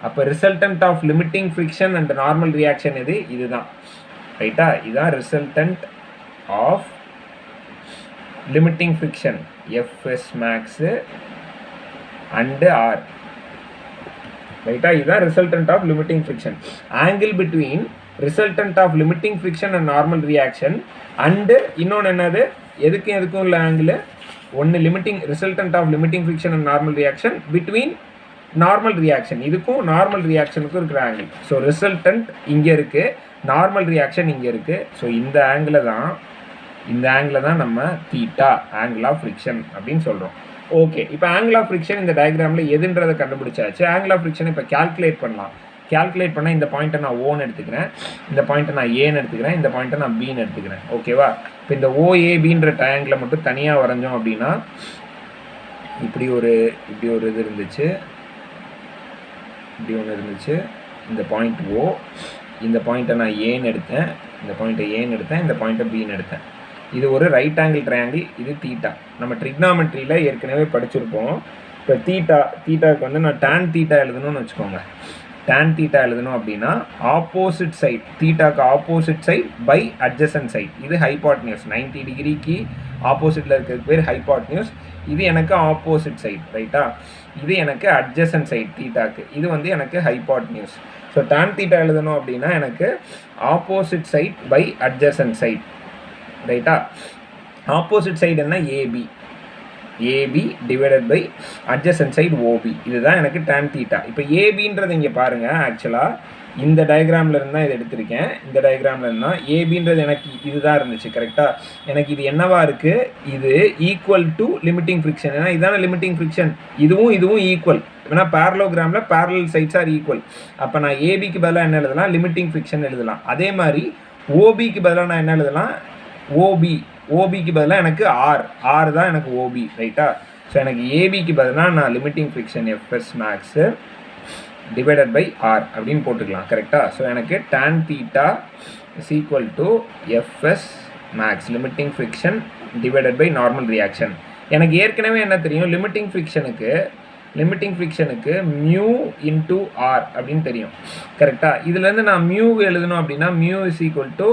அப்போ resultant of limiting friction and normal reaction இதுதான். ரைட்டா? இதுதான் resultant of limiting friction FS max and R. ரைட்டா? இதுதான் resultant of limiting friction. Angle between resultant of limiting friction and normal reaction and இன்னொன்று என்னது, எதுக்கும் உள்ள ஆங்கிள் ஒன்று limiting resultant of limiting friction and normal reaction between normal reaction, இதுக்கும் normal ரியாக்ஷனுக்கும் இருக்கிற ஆங்கிள். ஸோ ரிசல்டன்ட் இங்கே இருக்குது, நார்மல் ரியாக்ஷன் இங்கே இருக்குது. ஸோ இந்த ஆங்கிளை தான் நம்ம தீட்டா, ஆங்கிள் ஆஃப் ஃப்ரிக்ஷன் அப்படின்னு சொல்கிறோம். ஓகே, இப்போ ஆங்கிள் ஆஃப் ஃப்ரிக்ஷன் இந்த டயக்ராமில் எதுன்றதை கண்டுபிடிச்சாச்சு. ஆங்கிள் ஆஃப் ஃப்ரிக்ஷனை இப்போ கால்குலேட் பண்ணலாம். கால்குலேட் பண்ணால் இந்த பாயிண்ட்டை நான் ஓன்னு எடுத்துக்கிறேன், இந்த பாயிண்ட்டை நான் ஏன்னு எடுத்துக்கிறேன், இந்த பாயிண்ட்டை நான் பின்னு எடுத்துக்கிறேன். ஓகேவா? இப்போ இந்த ஓஏபின்ற ட்ரையாங்கிளை மட்டும் தனியாக வரைஞ்சோம் அப்படின்னா இப்படி ஒரு இது இருந்துச்சு, இப்படி ஒன்று இருந்துச்சு. இந்த பாயிண்ட் ஓ, இந்த பாயிண்ட்டை நான் ஏன்னு எடுத்தேன், இந்த பாயிண்ட்டை ஏன்னு எடுத்தேன், இந்த பாயிண்ட்டை பின்னு எடுத்தேன். இது ஒரு ரைட் ஆங்கிள் ட்ரையாங்கிள், இது தீட்டா. நம்ம ட்ரிக்னாமெட்ரியில் ஏற்கனவே படிச்சிருப்போம். இப்போ தீட்டாவுக்கு வந்து நான் tan தீட்டா எழுதணும்னு வச்சுக்கோங்க. tan தீட்டா எழுதணும் அப்படின்னா ஆப்போசிட் சைட், தீட்டாக்கு opposite side by adjacent side. இது ஹைபாட்னியூஸ், 90 டிகிரிக்கு ஆப்போசிட்டில் இருக்கிறது பேர் ஹைபாட்னியூஸ். இது எனக்கு ஆப்போசிட் சைட். ரைட்டா? இது எனக்கு அட்ஜசன்ட் சைட் தீட்டாக்கு, இது வந்து எனக்கு ஹைபாட்னியூஸ். ஸோ tan தீட்டா எழுதணும் அப்படின்னா எனக்கு opposite side by adjacent side. ரைட்டா? ஆப்போசிட் சைடு என்ன, AB divided by adjacent side OB. இதுதான் எனக்கு tan தீட்டா. இப்போ ஏபின்றது இங்கே பாருங்கள், ஆக்சுவலாக இந்த டயக்ராமில் இருந்தால் இதை எடுத்திருக்கேன். இந்த டயக்ராமில் இருந்தால் ஏபின்றது எனக்கு இதுதான் இருந்துச்சு. கரெக்டாக? எனக்கு இது என்னவா இருக்குது, இது ஈக்குவல் டு லிமிட்டிங் ஃப்ரிக்ஷன். ஏன்னா இதான லிமிட்டிங் ஃப்ரிக்ஷன், இதுவும் ஈக்குவல். ஏன்னா பேரலோகிராமில் பேரலல் சைட்ஸ் ஆர் ஈக்குவல். அப்போ நான் ஏபிக்கு பதிலாக என்ன எழுதலாம், லிமிட்டிங் ஃப்ரிக்ஷன் எழுதலாம். அதே மாதிரி ஓபிக்கு பதிலாக நான் என்ன எழுதலாம், ஓபிக்கு பதிலாக எனக்கு ஆர் தான் எனக்கு ஓபி. ரைட்டா? ஸோ எனக்கு ஏபிக்கு பதிலாக நான் limiting friction FS max divided by R அப்படின்னு போட்டுக்கலாம். கரெக்டாக? ஸோ எனக்கு tan theta is equal to FS max limiting friction divided by normal reaction. எனக்கு ஏற்கனவே என்ன தெரியும், லிமிட்டிங் ஃப்ரிக்ஷனுக்கு மியூ இன்டூ ஆர் அப்படின்னு தெரியும். கரெக்டாக? இதுலேருந்து நான் மியூ எழுதணும் அப்படின்னா mu is equal to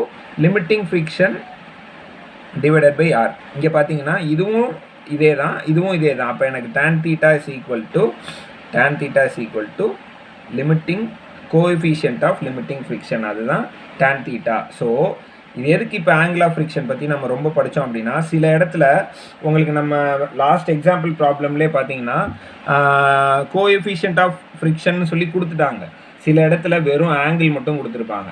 limiting friction divided by R. இங்கே பார்த்தீங்கன்னா இதுவும் இதே தான். அப்போ எனக்கு tan theta is equal to limiting coefficient of limiting friction, அதுதான் tan தீட்டா. ஸோ இது எதுக்கு இப்போ ஆங்கிள் ஆஃப் ஃப்ரிக்ஷன் பற்றி நம்ம ரொம்ப படித்தோம் அப்படின்னா, சில இடத்துல உங்களுக்கு நம்ம லாஸ்ட் எக்ஸாம்பிள் ப்ராப்ளம்லேயே பார்த்தீங்கன்னா கோஎஃபிஷியன்ட் ஆஃப் ஃப்ரிக்ஷன் சொல்லி கொடுத்துட்டாங்க. சில இடத்துல வெறும் ஆங்கிள் மட்டும் கொடுத்துருப்பாங்க.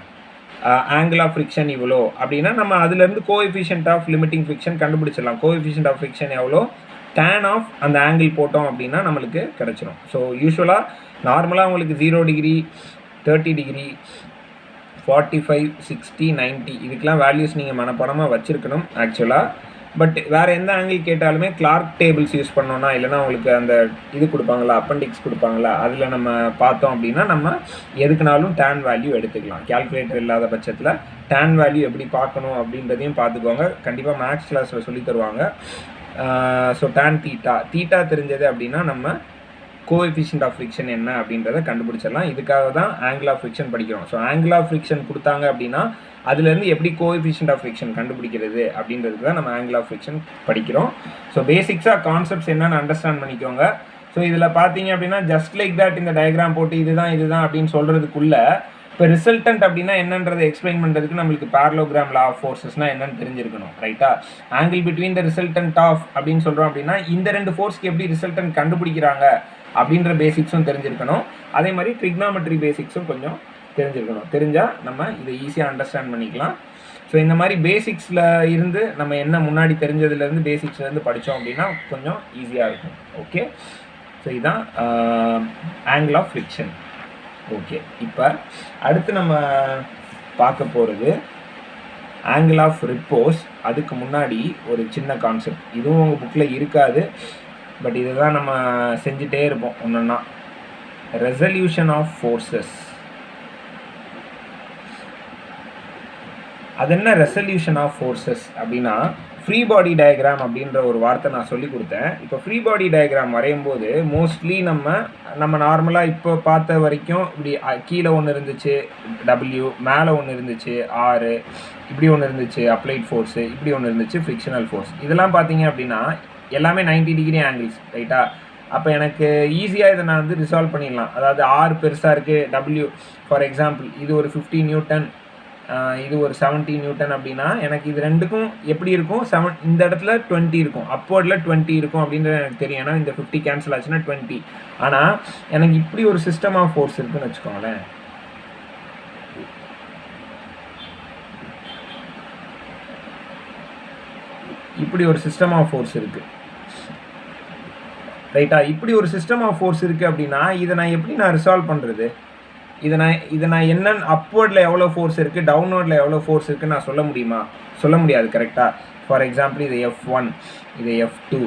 ஆங்கிள் ஆஃப் ஃப்ரிக்ஷன் இவ்வளோ அப்படின்னா நம்ம அதுலேருந்து கோஎஃபிஷியன்ட் ஆஃப் லிமிட்டிங் ஃப்ரிக்ஷன் கண்டுபிடிச்சிடலாம். கோஎஃபிஷியன்ட் ஆஃப் ஃப்ரிக்ஷன் எவ்வளோ, tan ஆஃப் அந்த ஆங்கிள் போட்டோம் அப்படின்னா நம்மளுக்கு கிடச்சிரும். ஸோ யூஸ்வலாக நார்மலாக உங்களுக்கு 0 டிகிரி, 30 டிகிரி, 45, 60, 90 இதுக்கெலாம் வேல்யூஸ் நீங்கள் மனப்பாடமாக வச்சுருக்கணும் ஆக்சுவலாக. பட் வேறு எந்த ஆங்கிள் கேட்டாலுமே கிளார்க் டேபிள்ஸ் யூஸ் பண்ணோன்னா, இல்லைனா உங்களுக்கு அந்த இது கொடுப்பாங்களா, அப்பெண்டிக்ஸ் கொடுப்பாங்களா, அதில் நம்ம பார்த்தோம் அப்படின்னா நம்ம எதுக்குனாலும் tan வேல்யூ எடுத்துக்கலாம். கால்குலேட்டர் இல்லாத பட்சத்தில் tan வேல்யூ எப்படி பார்க்கணும் அப்படின்றதையும் பார்த்துக்கோங்க. கண்டிப்பாக மேக்ஸ் கிளாஸில் சொல்லி தருவாங்க. ஸோ tan தீட்டா தெரிஞ்சது அப்படின்னா நம்ம கோஎஃபிஷியன்ட் ஆஃப் ஃப்ரிக்ஷன் என்ன அப்படின்றத கண்டுபிடிச்சிடலாம். இதுக்காக தான் ஆங்கிள் ஆஃப் ஃப்ரிக்ஷன் படிக்கிறோம். ஸோ ஆங்கிள் ஆஃப் ஃப்ரிக்ஷன் கொடுத்தாங்க அப்படின்னா அதுலேருந்து எப்படி கோஎஃபிஷியன்ட் ஆஃப் ஃப்ரிக்ஷன் கண்டுபிடிக்கிறது அப்படின்றதுக்கு தான் நம்ம ஆங்கிள் ஆஃப் ஃப்ரிக்ஷன் படிக்கிறோம். ஸோ பேசிக்ஸாக கான்செப்ட்ஸ் என்னன்னு அண்டர்ஸ்டாண்ட் பண்ணிக்கோங்க. ஸோ இதில் பார்த்தீங்க அப்படின்னா ஜஸ்ட் லைக் தட் இந்த டயக்ராம் போட்டு இதுதான் அப்படின்னு சொல்கிறதுக்குள்ள இப்போ ரிசல்டன்ட் அப்படின்னா என்னன்றதை எக்ஸ்பிளைன் பண்ணுறதுக்கு நம்மளுக்கு பேரலோகிராம் லா ஆஃப் ஃபோர்ஸஸ்னால் என்னன்னு தெரிஞ்சிருக்கணும். ரைட்டா? Angle between the resultant of அப்படின்னு சொல்கிறோம் அப்படின்னா இந்த ரெண்டு ஃபோர்ஸ்க்கு எப்படி ரிசல்டன்ட் கண்டுபிடிக்கிறாங்க அப்படின்ற பேசிக்ஸும் தெரிஞ்சிருக்கணும். அதே மாதிரி ட்ரிக்னாமெட்ரி பேசிக்ஸும் கொஞ்சம் தெரிஞ்சிருக்கணும். தெரிஞ்சால் நம்ம இதை ஈஸியாக அண்டர்ஸ்டாண்ட் பண்ணிக்கலாம். ஸோ இந்த மாதிரி பேசிக்ஸில் இருந்து நம்ம என்ன முன்னாடி தெரிஞ்சதுலேருந்து பேசிக்ஸ்லேருந்து படித்தோம் அப்படின்னா கொஞ்சம் ஈஸியாக இருக்கும். ஓகே, ஸோ இதுதான் ஆங்கிள் ஆஃப் ஃப்ரிக்ஷன். ஓகே, இப்போ அடுத்து நம்ம பார்க்க போகிறது ஆங்கிள் ஆஃப் ரிப்போஸ். அதுக்கு முன்னாடி ஒரு சின்ன கான்செப்ட், இதுவும் உங்கள் புக்கில் இருக்காது, பட் இதை தான் நம்ம செஞ்சுட்டே இருப்போம் ஒன்றுன்னா. Resolution of forces. அது என்ன ரெசல்யூஷன் ஆஃப் ஃபோர்ஸஸ் அப்படின்னா, ஃப்ரீ பாடி டயக்ராம் அப்படின்ற ஒரு வார்த்தை நான் சொல்லி கொடுத்தேன். இப்போ ஃப்ரீ பாடி டயக்ராம் வரையும் போது மோஸ்ட்லி நம்ம நார்மலாக இப்போ பார்த்த வரைக்கும் இப்படி கீழே ஒன்று இருந்துச்சு W, மேலே ஒன்று இருந்துச்சு R, இப்படி ஒன்று இருந்துச்சு அப்ளைட் ஃபோர்ஸு, இப்படி ஒன்று இருந்துச்சு ஃப்ரிக்ஷனல் ஃபோர்ஸ். இதெல்லாம் பார்த்தீங்க அப்படின்னா எல்லாமே 90 டிகிரி ஆங்கிள்ஸ், ரைட்டா? அப்போ எனக்கு ஈஸியாக இதை நான் வந்து ரிசால்வ் பண்ணிடலாம். அதாவது R பெருசாக இருக்குது, W ஃபார் எக்ஸாம்பிள் இது ஒரு 50 நியூட்டன், இது ஒரு 70 நியூட்டன் அப்படின்னா எனக்கு இது ரெண்டுக்கும் எப்படி இருக்கும், இந்த இடத்துல 20 இருக்கும், அப்போர்டில் 20 இருக்கும் அப்படின்றது எனக்கு தெரியும். ஏன்னா இந்த 50 கேன்சல் ஆச்சுன்னா 20. ஆனால் எனக்கு இப்படி ஒரு சிஸ்டம் ஆஃப் ஃபோர்ஸ் இருக்குன்னு வச்சுக்கோங்களேன். இப்படி ஒரு சிஸ்டம் ஆஃப் ஃபோர்ஸ் இருக்குது, ரைட்டா? இப்படி ஒரு சிஸ்டம் ஆஃப் ஃபோர்ஸ் இருக்குது அப்படின்னா இதை நான் எப்படி ரிசால்வ் பண்ணுறது? இதை நான் என்னன்னு அப்வர்டில் எவ்வளோ ஃபோர்ஸ் இருக்குது, டவுன்வர்டில் எவ்வளோ ஃபோர்ஸ் இருக்குதுன்னு நான் சொல்ல முடியுமா? சொல்ல முடியாது, கரெக்டாக? ஃபார் எக்ஸாம்பிள் இது F1, இது F2,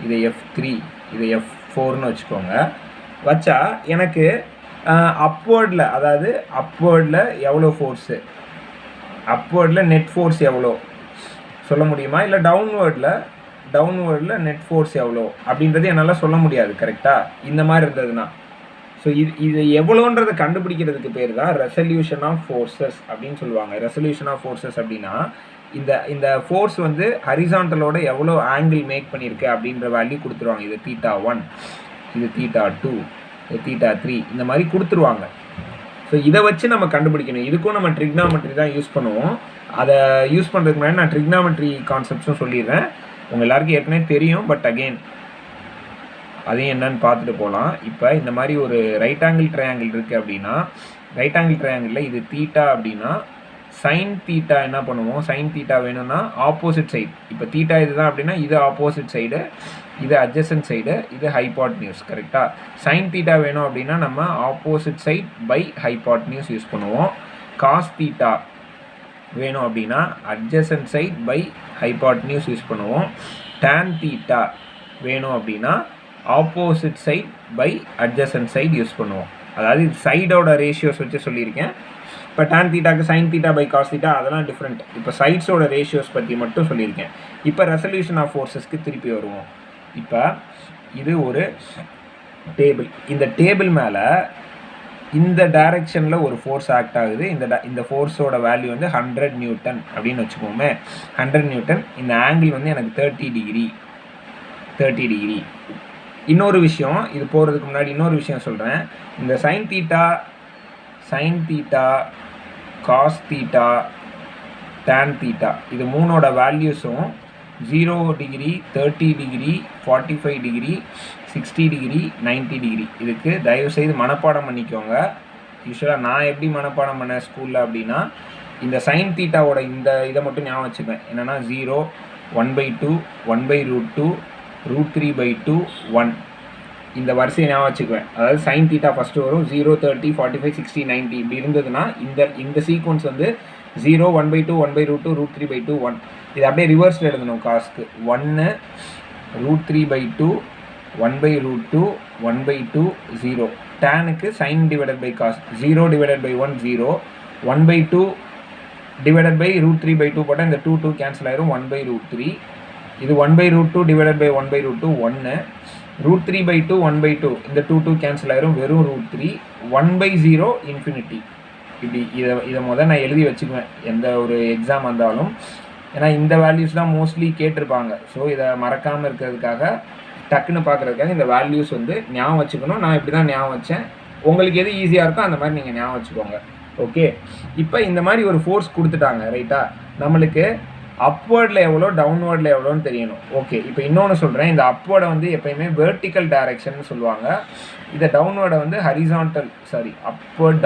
இது F3, இது F4ன்னு வச்சுக்கோங்க. வச்சா எனக்கு அப்வர்டில், அதாவது அப்வர்டில் எவ்வளோ ஃபோர்ஸு, அப்வர்டில் நெட் ஃபோர்ஸ் எவ்வளோ சொல்ல முடியுமா? இல்லை டவுன்வர்டில் நெட் ஃபோர்ஸ் எவ்வளோ அப்படின்றது என்னால் சொல்ல முடியாது, கரெக்டாக? இந்த மாதிரி இருந்ததுன்னா ஸோ இது எவ்வளோன்றதை கண்டுபிடிக்கிறதுக்கு பேர் தான் ரெசல்யூஷன் ஆஃப் ஃபோர்ஸஸ் அப்படின்னு சொல்லுவாங்க. ரெசல்யூஷன் ஆஃப் ஃபோர்ஸஸ் அப்படின்னா இந்த ஃபோர்ஸ் வந்து ஹரிசாண்டலோட எவ்வளோ ஆங்கிள் மேக் பண்ணியிருக்கு அப்படின்ற வேல்யூ கொடுத்துருவாங்க. இது θ1, இது θ2, இது θ3, இந்த மாதிரி கொடுத்துருவாங்க. ஸோ இதை வச்சு நம்ம கண்டுபிடிக்கணும். இதுக்கும் நம்ம ட்ரிக்னாமெட்ரி தான் யூஸ் பண்ணுவோம். அதை யூஸ் பண்ணுறதுக்கு முன்னாடி நான் ட்ரிக்னாமெட்ரி கான்செப்ட்ஸும் சொல்லிடுறேன். உங்கள் எல்லாருக்கும் ஏற்கனவே தெரியும், பட் அகெயின் அதையும் என்னன்னு பார்த்துட்டு போகலாம். இப்போ இந்த மாதிரி ஒரு ரைட் ஆங்கிள் ட்ரையாங்கிள் இருக்குது அப்படின்னா, ரைட் ஆங்கிள் ட்ரையாங்கிளில் இது தீட்டா அப்படின்னா சைன் தீட்டா என்ன பண்ணுவோம்? சைன் தீட்டா வேணும்னா ஆப்போசிட் சைடு. இப்போ தீட்டா இதுதான் அப்படின்னா இது ஆப்போசிட் சைடு, இது அட்ஜசன்ட் சைடு, இது ஹைபாட்னியூஸ், கரெக்டாக? சைன் தீட்டா வேணும் அப்படின்னா நம்ம opposite side by hypotenuse use பண்ணுவோம். காஸ் தீட்டா வேணும் அப்படின்னா adjacent side by hypotenuse use பண்ணுவோம். டேன் தீட்டா வேணும் அப்படின்னா opposite side by adjacent side use பண்ணுவோம். அதாவது இது சைடோட ரேஷியோஸ் வச்சு சொல்லியிருக்கேன். இப்போ டேன் தீட்டாக்கு sine theta by cos theta அதெல்லாம் டிஃப்ரெண்ட். இப்போ சைட்ஸோட ரேஷியோஸ் பற்றி மட்டும் சொல்லியிருக்கேன். இப்போ ரெசல்யூஷன் ஆஃப் ஃபோர்ஸஸ்க்கு திருப்பி வருவோம். இப்போ இது ஒரு டேபிள். இந்த டேபிள் மேலே இந்த டைரக்ஷனில் ஒரு ஃபோர்ஸ் ஆக்ட் ஆகுது. இந்த ஃபோர்ஸோட வேல்யூ வந்து 100 நியூட்டன் அப்படின்னு வச்சுக்கோமே. 100 நியூட்டன். இந்த ஆங்கிள் வந்து எனக்கு 30 டிகிரி. இன்னொரு விஷயம், இது போகிறதுக்கு முன்னாடி இன்னொரு விஷயம் சொல்கிறேன். இந்த sine theta, cos theta, tan theta இது மூணோட வேல்யூஸும் 0 degree, 30 degree, 45 degree, 60 degree, 90 degree. இதுக்கு தயவுசெய்து மனப்பாடம் பண்ணிக்கோங்க. யூஸ்வலாக நான் எப்படி மனப்பாடம் பண்ணேன் ஸ்கூலில் அப்படின்னா, இந்த சைன் தீட்டாவோட இந்த இதை மட்டும் ஞாபகம் வச்சுப்பேன். என்னென்னா 0, 1/2, 1/√2, √3/2, 1 இந்த வரிசையை ஞாபகம் வச்சுக்குவேன். அதாவது சைன் தீட்டா ஃபஸ்ட்டு வரும், 0, 30, 45, 60, 90 இப்படி இருந்ததுன்னா இந்த சீக்வன்ஸ் வந்து 0, 1/2, 1/√2, √3/2, 1 இது அப்படியே ரிவர்ஸில் எழுதணும். காஸ்க்கு 1, √3/2, 1/√2, 1/2, 0. டேனுக்கு sine divided by cos 0 / 1 0, 1/2 divided by √3/2 போட்டால் இந்த 2 கேன்சல் ஆயிரும், 1/√3. இது 1/√2 டிவைடட் பை 1/√2 1, √3/2 1/2 இந்த 2 கேன்சல் ஆயிரும், வெறும் √3, 1/0 இன்ஃபினிட்டி. இப்படி இதை முதல் நான் எழுதி வச்சுக்குவேன் எந்த ஒரு எக்ஸாம் வந்தாலும். ஏன்னா இந்த வேல்யூஸ் தான் மோஸ்ட்லி கேட்டிருப்பாங்க. ஸோ இதை மறக்காமல் இருக்கிறதுக்காக, டக்குன்னு பார்க்குறதுக்காக இந்த வேல்யூஸ் வந்து ஞாபகம் வச்சுக்கணும். நான் இப்படி தான் ஞாபகம் வச்சேன். உங்களுக்கு எது ஈஸியாக இருக்கோ அந்த மாதிரி நீங்கள் ஞாபகம் வச்சுக்கோங்க. ஓகே, இப்போ இந்த மாதிரி ஒரு ஃபோர்ஸ் கொடுத்துட்டாங்க, ரைட்டா? நம்மளுக்கு அப்வர்டில் எவ்வளோ டவுன்வர்டில் எவ்வளோன்னு தெரியணும். ஓகே, இப்போ இன்னொன்று சொல்கிறேன். இந்த அப்வர்டை வந்து எப்பயுமே வெர்டிக்கல் டைரக்ஷன் சொல்லுவாங்க. இதை டவுன்வர்டை வந்து ஹரிசான்டல், அப்வர்ட்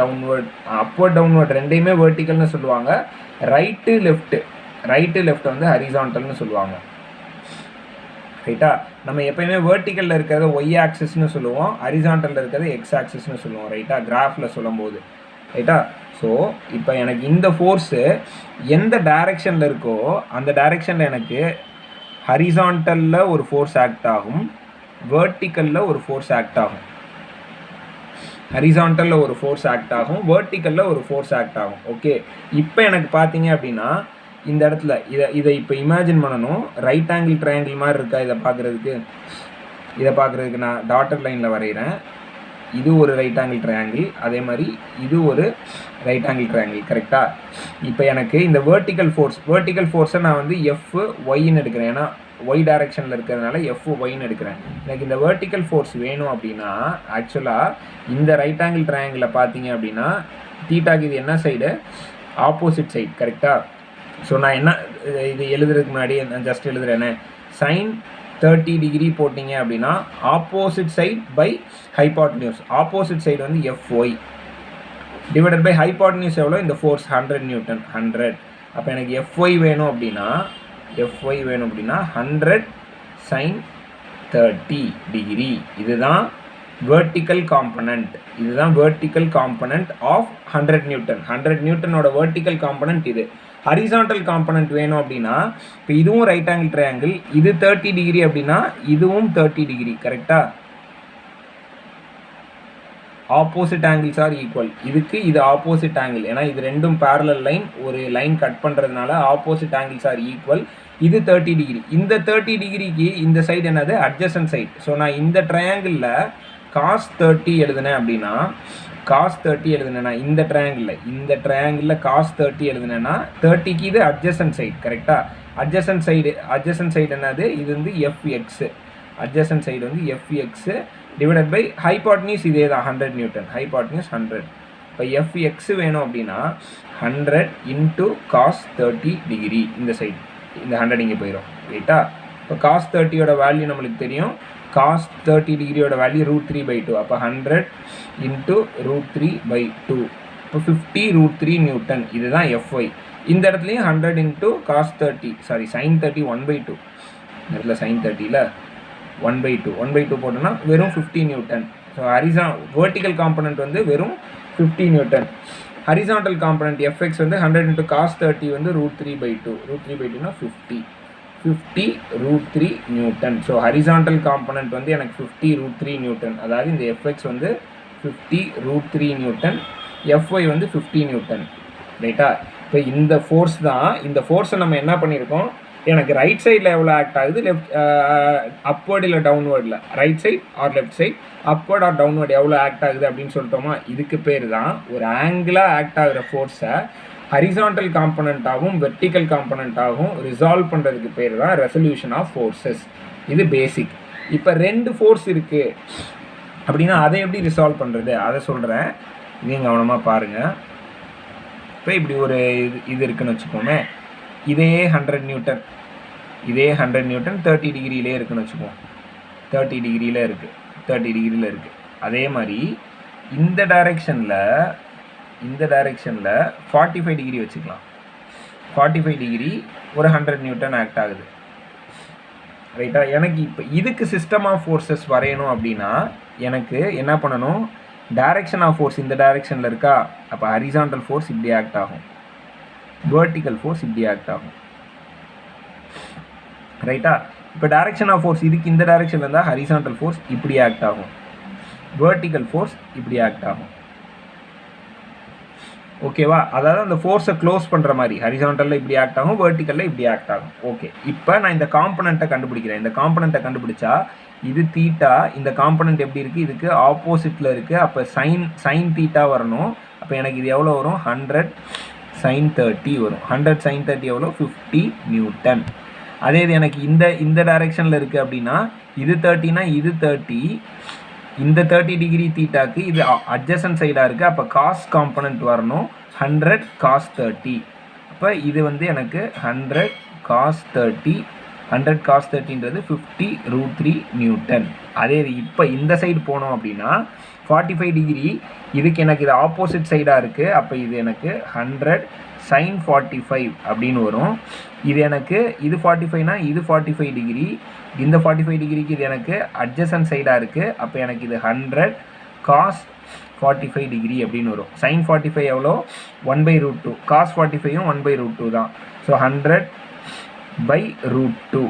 டவுன்வர்ட் ரெண்டையுமே வெர்டிக்கல்னு சொல்லுவாங்க. ரைட்டு லெஃப்ட் வந்து ஹரிசான்டல்னு சொல்லுவாங்க. ரைட்டா? நம்ம எப்பயுமே வெர்டிக்கலில் இருக்கிறத ஒய் ஆக்சிஸ்னு சொல்லுவோம், ஹரிசான்டலில் இருக்கிறத எக்ஸ் ஆக்சிஸ்னு சொல்லுவோம். ரைட்டா? கிராஃபில் சொல்லும் போது. ரைட்டா? ஸோ இப்போ எனக்கு இந்த ஃபோர்ஸு எந்த டைரெக்ஷனில் இருக்கோ அந்த டைரெக்ஷனில் எனக்கு ஹரிசான்டலில் ஒரு ஃபோர்ஸ் ஆக்ட் ஆகும், வெர்டிக்கலில் ஒரு ஃபோர்ஸ் ஆக்ட் ஆகும். ஹரிசான்டலில் ஒரு ஃபோர்ஸ் ஆக்ட் ஆகும், வெர்டிக்கலில் ஒரு ஃபோர்ஸ் ஆக்ட் ஆகும். ஓகே, இப்போ எனக்கு பார்த்தீங்க அப்படின்னா இந்த இடத்துல இதை இப்போ இமேஜின் பண்ணணும். ரைட் ஆங்கிள் ட்ரையாங்கிள் மாதிரி இருக்கா? இதை பார்க்குறதுக்கு நான் டாட்டர் லைனில் வரைகிறேன். இது ஒரு ரைட் ஆங்கிள் ட்ரையாங்கிள், அதே மாதிரி இது ஒரு ரைட் ஆங்கிள் ட்ரையாங்கிள். கரெக்டாக? இப்போ எனக்கு இந்த வெர்டிக்கல் ஃபோர்ஸை நான் வந்து எஃப் ஒய்ன்னு எடுக்கிறேன். ஏன்னா ஒய் டைரெக்ஷனில் இருக்கிறதுனால எஃப் ஒய்ன்னு எடுக்கிறேன். எனக்கு இந்த வெர்டிக்கல் ஃபோர்ஸ் வேணும் அப்படின்னா ஆக்சுவலாக இந்த ரைட் ஆங்கிள் ட்ரையாங்கிளில் பார்த்தீங்க அப்படின்னா தீட்டாக்கு இது என்ன சைடு? Opposite side. கரெக்டாக? ஸோ நான் என்ன இது எழுதுறதுக்கு முன்னாடி நான் ஜஸ்ட் எழுதுறேன்னு சைன் 30 டிகிரி போட்டிங்க அப்படின்னா opposite side by hypotenuse. Opposite side வந்து எஃப்ஒய் டிவைடட் பை ஹைபாட்னியூஸ் எவ்வளோ? இந்த ஃபோர்ஸ் 100 நியூட்டன். 100. அப்போ எனக்கு எஃப்ஒய் வேணும் அப்படின்னா 100 சைன் 30 டிகிரி. இதுதான் வெர்டிக்கல் காம்பனண்ட். Of 100 newton. 100 நியூட்டனோட வெர்டிக்கல் காம்பனண்ட் இது. ஹரிசான்டல் காம்பனண்ட் வேணும் அப்படின்னா இப்போ இதுவும் ரைட் ஆங்கிள் ட்ரையாங்கிள், இது 30 டிகிரி அப்படின்னா இதுவும் 30 டிகிரி. கரெக்டா? Opposite angles R equal. இதுக்கு இது ஆப்போசிட் ஆங்கிள், ஏன்னா இது ரெண்டும் பேரலல் லைன், ஒரு லைன் கட் பண்ணுறதுனால ஆப்போசிட் ஆங்கிள்ஸ் ஆர் ஈக்குவல். இது 30 டிகிரி. இந்த 30 டிகிரிக்கு இந்த சைடு என்னது? Adjacent side. ஸோ நான் இந்த ட்ரையாங்கிளில் cos 30 எழுதுனேன் அப்படின்னா இந்த ட்ரையாங்கிளில் cos 30 எழுதுனேன்னா 30க்கு இது அட்ஜசன்ட் சைடு. கரெக்டாக? அட்ஜசன்ட் சைடு என்னது? இது வந்து எஃப்எக்ஸ். அட்ஜசன்ட் சைடு வந்து எஃப்எக்ஸ் டிவைடட் பை ஹைபாட்னியூஸ் இதே தான் 100 நியூட்டன். ஹைபாட்னியூஸ் 100. இப்போ எஃப்எக்ஸ் வேணும் அப்படின்னா 100 இன்ட்டு cos 30 டிகிரி. இந்த சைடு இந்த 100 இங்கே போயிடும். ரைட்டா? இப்போ cos 30யோட வேல்யூ நம்மளுக்கு தெரியும். cos 30 டிகிரியோட வேல்யூ √3/2. அப்போ 100 இன்ட்டு √3/2. இப்போ 50 √3 நியூட்டன். இதுதான் எஃப்ஒய். இந்த இடத்துலையும் 100 இன்ட்டு cos 30 sin 30 1/2. இந்த இடத்துல sin 30ல் 1/2 போட்டோன்னா வெறும் 50 நியூட்டன். ஸோ வெர்டிக்கல் காம்பனண்ட் வந்து வெறும் 50 நியூட்டன். ஹரிசான்டல் காம்பனண்ட் எஃப்எக்ஸ் வந்து 100 இன்ட்டு cos 30 வந்து √3/2. √3/2னா 50 √3 நியூட்டன். ஸோ ஹரிசான்டல் காம்பனண்ட் வந்து எனக்கு 50 √3 நியூட்டன். அதாவது இந்த எஃப்எக்ஸ் வந்து 50 √3 நியூட்டன், எஃப்ஒய் வந்து 50 நியூட்டன். ரைட்டா? இப்போ இந்த ஃபோர்ஸ் தான். இந்த ஃபோர்ஸை நம்ம என்ன பண்ணியிருக்கோம்? எனக்கு ரைட் சைடில் எவ்வளோ ஆக்ட் ஆகுது, அப்வர்டு இல்லை டவுன்வர்டில், right side or left side, upward or downward எவ்வளோ ஆக்ட் ஆகுது அப்படின்னு சொல்லிட்டோமா? இதுக்கு பேர் தான் ஒரு ஆங்கிளாக ஆக்ட் ஆகிற ஃபோர்ஸை ஹரிசான்டல் காம்பனண்ட்டாகவும் வெர்டிக்கல் காம்பனண்ட்டாகவும் ரிசால்வ் பண்ணுறதுக்கு பேர் தான் ரெசல்யூஷன் ஆஃப் ஃபோர்ஸஸ். இது பேசிக். இப்போ 2 ஃபோர்ஸ் இருக்குது அப்படின்னா அதை எப்படி ரிசால்வ் பண்ணுறது அதை சொல்கிறேன். இதையும் கவனமாக பாருங்கள். இப்போ இப்படி ஒரு இது இருக்குதுன்னு வச்சுக்கோமே, இதே 100 நியூட்டன் 30 டிகிரியிலே இருக்குதுன்னு வச்சுக்கோம். 30 டிகிரியில் இருக்குது. அதே மாதிரி இந்த டைரெக்ஷனில் 45 டிகிரி வச்சுக்கலாம். 45 டிகிரி ஒரு 100 நியூட்டன் ஆக்ட் ஆகுது. ரைட்டா? எனக்கு இப்போ இதுக்கு சிஸ்டம் ஆஃப் ஃபோர்ஸஸ் வரையணும் அப்படின்னா எனக்கு என்ன பண்ணணும்? டைரக்ஷன் ஆஃப் ஃபோர்ஸ் இந்த டைரெக்ஷனில் இருக்கா? அப்போ ஹரிசான்டல் ஃபோர்ஸ் இப்படி ஆக்ட் ஆகும், வெர்டிக்கல் ஃபோர்ஸ் இப்படி ஆக்ட் ஆகும். ரைட்டா? இப்போ டைரக்ஷன் ஆஃப் ஃபோர்ஸ் இதுக்கு இந்த டைரெக்ஷனில் இருந்தால் ஹரிசான்டல் ஃபோர்ஸ் இப்படி ஆக்ட் ஆகும், வெர்டிக்கல் ஃபோர்ஸ் இப்படி ஆக்ட் ஆகும். ஓகேவா? அதாவது அந்த ஃபோர்ஸை க்ளோஸ் பண்ணுற மாதிரி ஹரிசான்டலில் இப்படி ஆக்ட் ஆகும், வெர்டிக்கலில் இப்படி ஆக்ட் ஆகும். ஓகே, இப்போ நான் இந்த காம்பனண்ட்டை கண்டுபிடிக்கிறேன். இந்த காம்பனண்ட்டை கண்டுபிடிச்சா இது தீட்டா, இந்த காம்பனண்ட் எப்படி இருக்குது? இதுக்கு ஆப்போசிட்டில் இருக்குது. அப்போ சைன் தீட்டா வரணும். அப்போ எனக்கு இது எவ்வளோ வரும்? 100 sin 30 வரும். 100 sin 30 எவ்வளோ? 50 நியூட்டன். அதே இது எனக்கு இந்த டைரெக்ஷனில் இருக்குது அப்படின்னா இது 30னா இது 30, இந்த 30 டிகிரி தீட்டாக்கு இது அட்ஜசன்ட் சைடாக இருக்குது. அப்போ காஸ் காம்பனண்ட் வரணும் 100 cos 30. அப்போ இது வந்து எனக்கு 100 cos 30, 100 cos 30ன்றது 50 √3 நியூட்டன். அதே இப்போ இந்த சைடு போனோம் அப்படின்னா 45 டிகிரி, இதுக்கு எனக்கு இது ஆப்போசிட் சைடாக இருக்குது. அப்போ இது எனக்கு 100 sin 45 அப்படின்னு வரும். இது எனக்கு இது 45னா இது 45 டிகிரி, இந்த 45 டிகிரிக்கு இது எனக்கு அட்ஜசன்ட் சைடாக இருக்குது. அப்போ எனக்கு இது 100 cos 45 டிகிரி அப்படின்னு வரும். sin 45 எவ்வளோ 1/√2, cos 45ம் 1/√2 தான். ஸோ 100/√2,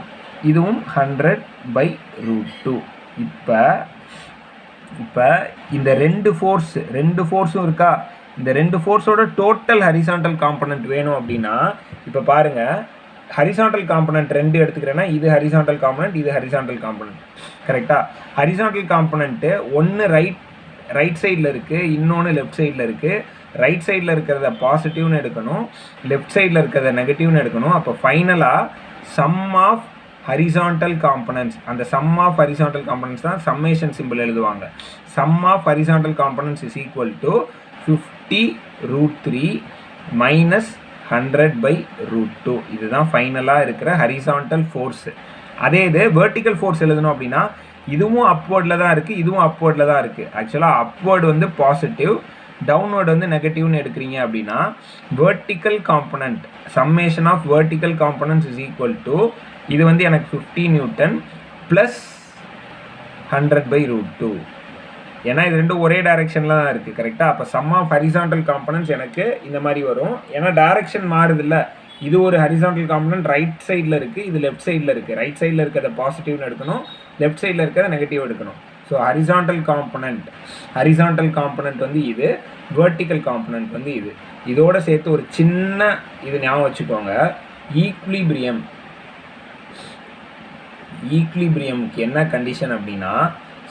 இதுவும் 100/√2. இப்போ இந்த ரெண்டு ஃபோர்ஸும் இருக்கா, இந்த ரெண்டு ஃபோர்ஸோட டோட்டல் ஹரிசாண்டல் காம்பனண்ட் வேணும் அப்படின்னா இப்போ பாருங்கள், ஹரிசாண்டல் காம்பனண்ட் ரெண்டு எடுத்துக்கிறேன்னா இது ஹரிசாண்டல் காம்பனண்ட், இது ஹரிசாண்டல் காம்பனண்ட். கரெக்டாக? ஹரிசாண்டல் காம்பனண்ட்டு ஒன்று ரைட் சைடில் இருக்குது, இன்னொன்று லெஃப்ட் சைடில் இருக்குது. ரைட் சைடில் இருக்கிறத பாசிட்டிவ்னு எடுக்கணும், லெஃப்ட் சைடில் இருக்கிறத நெகட்டிவ்னு எடுக்கணும். அப்போ ஃபைனலாக சம் ஆஃப் ஹரிசாண்டல் காம்பனன்ட்ஸ், அந்த சம் ஆஃப் ஹரிசாண்டல் காம்பனன்ட்ஸ் தான் சம்மேஷன் சிம்பிள் எழுதுவாங்க. Sum of horizontal components is equal to 50 √3 minus 100/√2. இதுதான் ஃபைனலாக இருக்கிற ஹரிசாண்டல் ஃபோர்ஸு. அதே இது வெர்டிக்கல் ஃபோர்ஸ் எழுதணும் அப்படின்னா இதுவும் அப்வர்டில் தான் இருக்குது, இதுவும் அப்வர்டில் தான் இருக்குது. ஆக்சுவலாக அப்வர்டு வந்து பாசிட்டிவ், டவுன்வர்டு வந்து நெகட்டிவ்னு எடுக்கிறீங்க அப்படின்னா vertical component summation of vertical components is equal to இது வந்து எனக்கு 50 நியூட்டன் ப்ளஸ் 100/√2. ஏன்னா இது ரெண்டும் ஒரே டைரெக்ஷனில் தான் இருக்குது. கரெக்டாக? அப்போ சம் ஆஃப் ஹரிசாண்டல் காம்பனன்ட்ஸ் எனக்கு இந்த மாதிரி வரும். ஏன்னா டைரெக்ஷன் மாறுது இல்லை, இது ஒரு ஹரிசாண்டல் காம்பனன்ட் ரைட் சைடில் இருக்குது, இது லெஃப்ட் சைடில் இருக்குது. ரைட் சைடில் இருக்கிறத பாசிட்டிவ்னு எடுக்கணும், லெஃப்ட் சைடில் இருக்கிறத நெகட்டிவ் எடுக்கணும். ஸோ ஹரிசாண்டல் காம்பனண்ட் வந்து இது, வெர்டிக்கல் காம்பனண்ட் வந்து இது. இதோட சேர்த்து ஒரு சின்ன இது ஞாபகம் வச்சுக்கோங்க, ஈக்லிபிரியம்க்கு என்ன கண்டிஷன் அப்படின்னா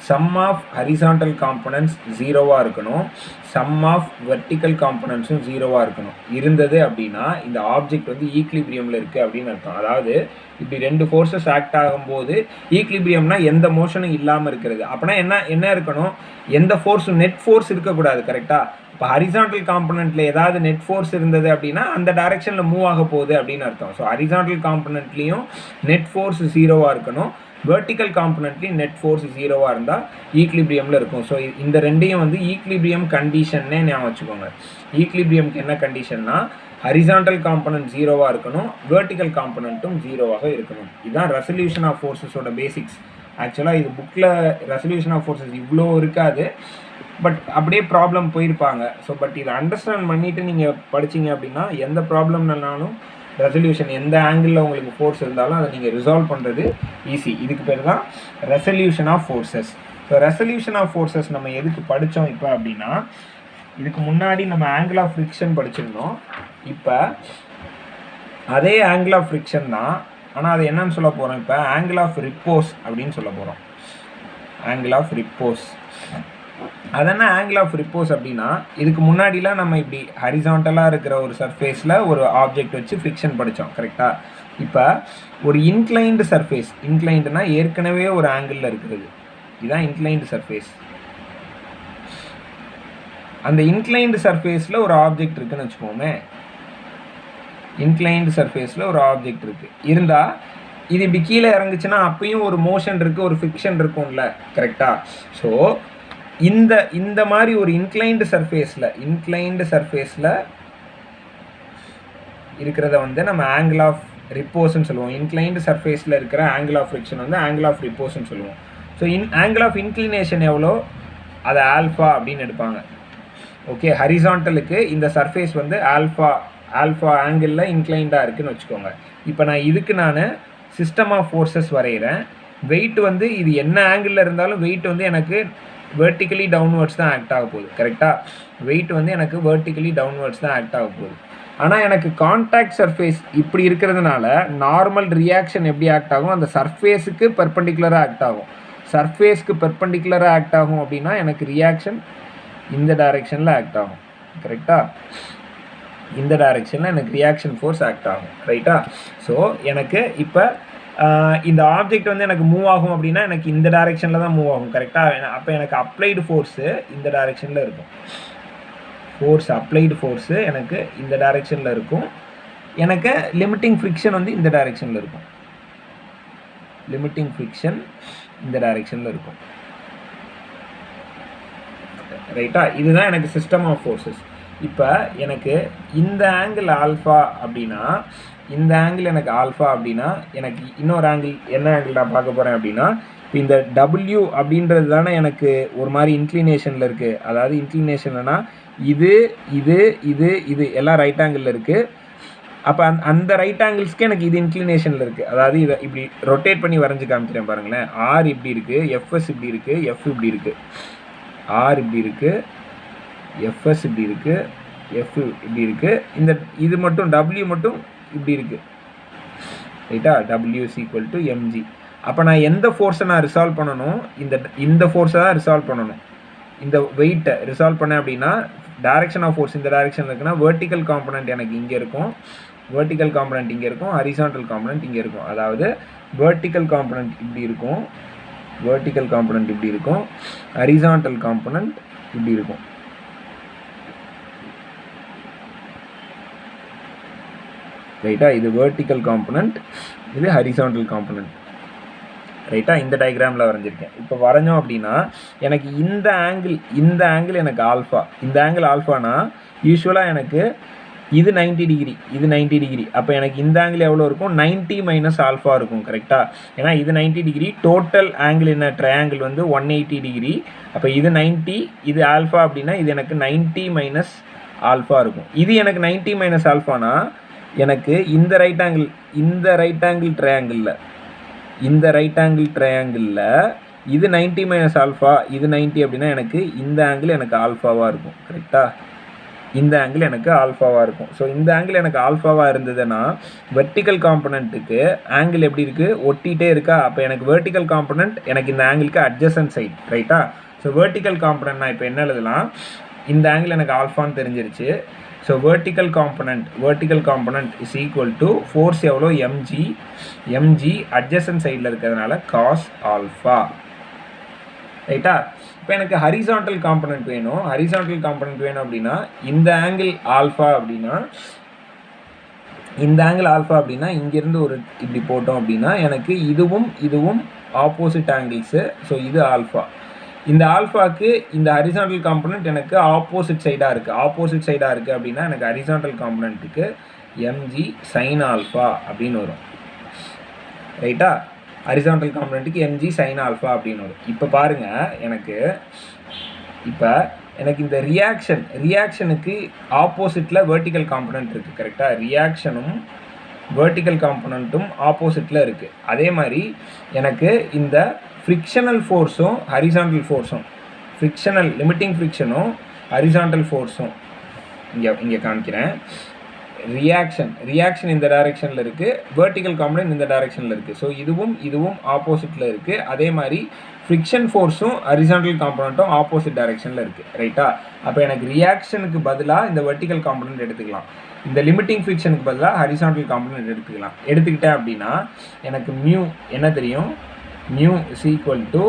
சம் ஆஃப் ஹரிசாண்டல் காம்பனன்ட்ஸ் 0வாக இருக்கணும், சம் ஆஃப் வெர்டிக்கல் காம்பனன்ட்ஸும் 0வாக இருக்கணும். இருந்தது அப்படின்னா இந்த ஆப்ஜெக்ட் வந்து ஈக்லிபிரியமில் இருக்குது அப்படின்னு அர்த்தம். அதாவது இப்படி ரெண்டு ஃபோர்ஸஸ் ஆக்ட் ஆகும்போது ஈக்லிபிரியம்னா எந்த மோஷனும் இல்லாமல் இருக்கிறது. அப்படின்னா என்ன இருக்கணும், எந்த ஃபோர்ஸும் நெட் ஃபோர்ஸ் இருக்கக்கூடாது. கரெக்டாக? இப்போ ஹரிசாண்டல் காம்பனண்ட்டில் ஏதாவது நெட் ஃபோர்ஸ் இருந்தது அப்படின்னா அந்த டைரெக்ஷனில் மூவ் ஆக போகுது அப்படின்னு அர்த்தம். ஸோ ஹரிசாண்டல் காம்பனண்ட்லேயும் நெட் ஃபோர்ஸ் 0வாக இருக்கணும், வெர்டிக்கல் காம்பனண்ட்லேயும் நெட் ஃபோர்ஸ் 0வாக இருந்தால் ஈக்லிபிரியமில் இருக்கும். ஸோ இந்த ரெண்டையும் வந்து ஈக்லிபிரியம் கண்டிஷன்னே ஞாபகம் வச்சுக்கோங்க. ஈக்லிபிரியம்க்கு என்ன கண்டிஷன்னா ஹரிசாண்டல் காம்பனண்ட் 0வாக இருக்கணும், வெர்டிக்கல் காம்பனண்ட்டும் 0வாக இருக்கணும். இதுதான் ரெசல்யூஷன் ஆஃப் ஃபோர்ஸஸோட பேசிக்ஸ். ஆக்சுவலாக இது புக்கில் ரெசல்யூஷன் ஆஃப் ஃபோர்ஸஸ் இவ்வளோ இருக்காது, பட் அப்படியே ப்ராப்ளம் போயிருப்பாங்க. ஸோ பட் இதை அண்டர்ஸ்டாண்ட் பண்ணிவிட்டு நீங்கள் படிச்சிங்க அப்படின்னா எந்த ப்ராப்ளம்னாலும் ரெசல்யூஷன் எந்த ஆங்கிளில் உங்களுக்கு ஃபோர்ஸ் இருந்தாலும் அதை நீங்கள் ரிசால்வ் பண்ணுறது ஈஸி. இதுக்கு பேர் தான் resolution of forces. So resolution of forces நம்ம எதுக்கு படித்தோம் இப்போ அப்படின்னா, இதுக்கு முன்னாடி நம்ம ஆங்கிள் ஆஃப் ஃப்ரிக்ஷன் படிச்சிருந்தோம். இப்போ அதே ஆங்கிள் ஆஃப் ஃப்ரிக்ஷன் தான், ஆனால் அது என்னன்னு சொல்ல போகிறோம், இப்போ ஆங்கிள் ஆஃப் ரிப்போஸ் அப்படின்னு சொல்ல போகிறோம். ஆங்கிள் ஆஃப் ரிப்போஸ் அதென்ன ஆங்கிள் ஆஃப் ரிப்போஸ் அப்படின்னா, இதுக்கு முன்னாடிலாம் நம்ம இப்படி ஹரிசாண்டலாக இருக்கிற ஒரு சர்ஃபேஸில் ஒரு ஆப்ஜெக்ட் வச்சு ஃப்ரிக்ஷன் படித்தோம். கரெக்டாக? இப்போ ஒரு இன்க்ளைன்டு சர்ஃபேஸ், இன்க்ளைண்டுனா ஏற்கனவே ஒரு ஆங்கிளில் இருக்கிறது, இதுதான் இன்க்ளைன்டு சர்ஃபேஸ். அந்த இன்க்ளைன்டு சர்ஃபேஸில் ஒரு ஆப்ஜெக்ட் இருக்குதுன்னு வச்சுக்கோமே, இன்க்ளைன்டு சர்ஃபேஸில் ஒரு ஆப்ஜெக்ட் இருக்குது இருந்தால் இது இப்படி கீழே இறங்குச்சுன்னா அப்பயும் ஒரு மோஷன் இருக்குது, ஒரு ஃப்ரிக்ஷன் இருக்கும்ல. கரெக்டாக? ஸோ இந்த மாதிரி ஒரு இன்க்ளைன்டு சர்ஃபேஸில் இருக்கிறத வந்து நம்ம ஆங்கிள் ஆஃப் ரிப்போஸ்ன்னு சொல்லுவோம். இன்க்ளைன்டு சர்ஃபேஸில் இருக்கிற ஆங்கிள் ஆஃப் ஃப்ரிக்ஷன் வந்து ஆங்கிள் ஆஃப் ரிப்போஸ்ன்னு சொல்லுவோம். ஸோ ஆங்கிள் ஆஃப் இன்க்ளினேஷன் எவ்வளோ, அதை ஆல்ஃபா அப்படின்னு எடுப்பாங்க. ஓகே, ஹரிசாண்டலுக்கு இந்த சர்ஃபேஸ் வந்து ஆல்ஃபா ஆங்கிளில் இன்க்ளைண்டாக இருக்குதுன்னு வச்சுக்கோங்க. இப்போ நான் சிஸ்டம் ஆஃப் ஃபோர்ஸஸ் வரைகிறேன். வெயிட் வந்து இது என்ன ஆங்கிளில் இருந்தாலும் வெயிட் வந்து எனக்கு வெர்டிக்கலி டவுன்வர்ட்ஸ் தான் ஆக்ட் ஆக போகுது. கரெக்டாக? வெயிட் வந்து எனக்கு வெர்டிக்கலி டவுன்வர்ட்ஸ் தான் ஆக்ட் ஆக போகுது. ஆனால் எனக்கு கான்டாக்ட் சர்ஃபேஸ் இப்படி இருக்கிறதுனால நார்மல் ரியாக்ஷன் எப்படி ஆக்ட் ஆகும், அந்த சர்ஃபேஸுக்கு பெர்பெண்டிகுலராக ஆக்ட் ஆகும். சர்ஃபேஸ்க்கு பெர்பெண்டிகுலராக ஆக்ட் ஆகும் அப்படின்னா எனக்கு ரியாக்ஷன் இந்த டைரெக்ஷனில் ஆக்ட் ஆகும். கரெக்டாக? இந்த டைரெக்ஷனில் எனக்கு ரியாக்ஷன் ஃபோர்ஸ் ஆக்ட் ஆகும். ரைட்டா? ஸோ எனக்கு இப்போ இந்த ஆப்ஜெக்ட் வந்து எனக்கு மூவ் ஆகும் அப்படின்னா எனக்கு இந்த டைரெக்ஷனில் தான் மூவ் ஆகும். கரெக்டாக? அப்போ எனக்கு அப்ளைடு ஃபோர்ஸு இந்த டைரெக்ஷனில் இருக்கும். அப்ளைடு ஃபோர்ஸு எனக்கு இந்த டைரெக்ஷனில் இருக்கும். எனக்கு லிமிட்டிங் ஃப்ரிக்ஷன் வந்து இந்த டைரெக்ஷனில் இருக்கும். லிமிட்டிங் ஃப்ரிக்ஷன் இந்த டைரெக்ஷனில் இருக்கும். ரைட்டா? இதுதான் எனக்கு சிஸ்டம் ஆஃப் ஃபோர்ஸஸ். இப்போ எனக்கு இந்த ஆங்கிள் ஆல்ஃபா அப்படின்னா, இந்த ஆங்கிள் எனக்கு ஆல்ஃபா அப்படின்னா, எனக்கு இன்னொரு ஆங்கிள் என்ன ஆங்கிள் நான் பார்க்க போகிறேன் அப்படின்னா, இப்போ இந்த டபிள்யூ அப்படின்றது தானே எனக்கு ஒரு மாதிரி இன்க்ளினேஷனில் இருக்குது. அதாவது இன்க்ளினேஷன்னா இது இது இது இது எல்லாம் ரைட் ஆங்கிளில் இருக்குது. அப்போ அந்த ரைட் ஆங்கிள்ஸ்க்கு எனக்கு இது இன்க்ளினேஷனில் இருக்குது. அதாவது இதை இப்படி ரொட்டேட் பண்ணி வரைஞ்சி காமிக்கிறேன் பாருங்களேன். ஆர் இப்படி இருக்குது, எஃப்எஸ் இப்படி இருக்குது, எஃப் இப்படி இருக்குது. ஆர் இப்படி இருக்குது, எஃப்எஸ் இப்படி இருக்குது, எஃப் இப்படி இருக்குது. இந்த இது மட்டும் டபிள்யூ மட்டும் இப்படி இருக்குது. ரைட்டா? W is equal to MG. அப்போ நான் எந்த ஃபோர்ஸை நான் ரிசால்வ் பண்ணணும்? இந்த ஃபோர்ஸை தான் ரிசால்வ் பண்ணணும். இந்த வெயிட்டை ரிசால்வ் பண்ணேன் அப்படின்னா டைரக்ஷன் ஆஃப் ஃபோர்ஸ் இந்த டைரக்ஷனில் இருக்குன்னா வெர்டிக்கல் காம்பனண்ட் எனக்கு இங்கே இருக்கும், வெர்டிக்கல் காம்பனண்ட் இங்கே இருக்கும், ஹரிசாண்டல் காம்பனண்ட் இங்கே இருக்கும். அதாவது வெர்டிக்கல் காம்பனண்ட் இப்படி இருக்கும், வெர்டிக்கல் காம்பனண்ட் இப்படி இருக்கும், ஹரிசாண்டல் காம்பனண்ட் இப்படி இருக்கும். ரைட்டா? இது வெர்டிக்கல் காம்பனண்ட், இது ஹரிசாண்டல் காம்பனண்ட். ரைட்டா? இந்த டயக்ராமில் வரைஞ்சிருக்கேன். இப்போ வரைஞ்சோம் அப்படின்னா எனக்கு இந்த ஆங்கிள் எனக்கு ஆல்ஃபா. இந்த ஆங்கிள் ஆல்ஃபானா யூஸ்வலாக எனக்கு இது 90 டிகிரி, இது 90 டிகிரி. அப்போ எனக்கு இந்த ஆங்கிள் எவ்வளோ இருக்கும்? 90 மைனஸ் ஆல்ஃபா இருக்கும். கரெக்டாக? ஏன்னா இது 90 டிகிரி, டோட்டல் ஆங்கிள் என்ன ட்ரையாங்கிள் வந்து 180 டிகிரி. அப்போ இது 90, இது ஆல்ஃபா அப்படின்னா இது எனக்கு 90 மைனஸ் ஆல்ஃபா இருக்கும். இது எனக்கு 90 மைனஸ் ஆல்ஃபானா எனக்கு இந்த ரைட் ஆங்கிள் ட்ரையாங்கிளில் இது 90 மைனஸ் ஆல்ஃபா, இது 90 அப்படின்னா எனக்கு இந்த ஆங்கிள் எனக்கு ஆல்ஃபாவாக இருக்கும். கரெக்டாக? இந்த ஆங்கிள் எனக்கு ஆல்ஃபாவாக இருக்கும். ஸோ இந்த ஆங்கிள் எனக்கு ஆல்ஃபாவாக இருந்ததுன்னா வெர்டிக்கல் காம்பனண்ட்டுக்கு ஆங்கிள் எப்படி இருக்குது? ஒட்டிகிட்டே இருக்கா? அப்போ எனக்கு வெர்டிக்கல் காம்பனண்ட் எனக்கு இந்த ஆங்கிளுக்கு அட்ஜசன்ட் சைட். ரைட்டா? ஸோ வெர்டிக்கல் காம்பனண்ட் நான் இப்போ என்ன எழுதலாம்? இந்த ஆங்கிள் எனக்கு ஆல்ஃபான்னு தெரிஞ்சிருச்சு. So vertical component is equal to force எவ்வளோ? எம்ஜி அட்ஜசன்ட் சைடில் இருக்கிறதுனால காஸ் ஆல்ஃபா. ரைட்டா? இப்போ எனக்கு ஹரிசாண்டல் காம்பனண்ட் வேணும். அப்படின்னா இந்த ஆங்கிள் ஆல்ஃபா அப்படின்னா இங்கேருந்து ஒரு இப்படி போட்டோம் அப்படின்னா எனக்கு இதுவும் ஆப்போசிட் ஆங்கிள்ஸு. ஸோ இது ஆல்ஃபா. இந்த ஆல்ஃபாக்கு இந்த ஹரிசாண்டல் காம்பனண்ட் எனக்கு ஆப்போசிட் சைடாக இருக்குது அப்படின்னா எனக்கு ஹரிசாண்டல் காம்பனண்ட்டுக்கு எம்ஜி சைன் ஆல்ஃபா அப்படின்னு வரும். ரைட்டா? ஹரிசாண்டல் காம்பனண்ட்டுக்கு எம்ஜி சைன் ஆல்ஃபா அப்படின்னு வரும். இப்போ பாருங்கள், எனக்கு இந்த ரியாக்ஷனுக்கு ஆப்போசிட்டில் வெர்டிக்கல் காம்பனண்ட் இருக்குது. கரெக்டாக? ரியாக்ஷனும் வெர்டிக்கல் காம்பனண்ட்டும் ஆப்போசிட்டில் இருக்குது. அதே மாதிரி எனக்கு இந்த ஃப்ரிக்ஷனல் ஃபோர்ஸும் ஹரிசாண்டல் ஃபோர்ஸும், லிமிட்டிங் ஃப்ரிக்ஷனும் ஹரிசாண்டல் ஃபோர்ஸும் இங்கே காமிக்கிறேன். ரியாக்ஷன் இந்த டைரெக்ஷனில் இருக்குது, வெர்டிக்கல் காம்பனண்ட் இந்த டைரெக்ஷனில் இருக்குது. ஸோ இதுவும் ஆப்போசிட்டில் இருக்குது. அதே மாதிரி ஃப்ரிக்ஷன் ஃபோர்ஸும் ஹரிசாண்டல் காம்பனண்ட்டும் ஆப்போசிட் டைரெக்ஷனில் இருக்குது. ரைட்டா? அப்போ எனக்கு ரியாக்ஷனுக்கு பதிலாக இந்த வெர்டிக்கல் காம்பனண்ட் எடுத்துக்கலாம், இந்த லிமிட்டிங் ஃப்ரிக்ஷனுக்கு பதிலாக ஹரிசாண்டல் காம்பனண்ட் எடுத்துக்கிட்டேன் அப்படின்னா எனக்கு மியூ என்ன தெரியும்? Mu is equal to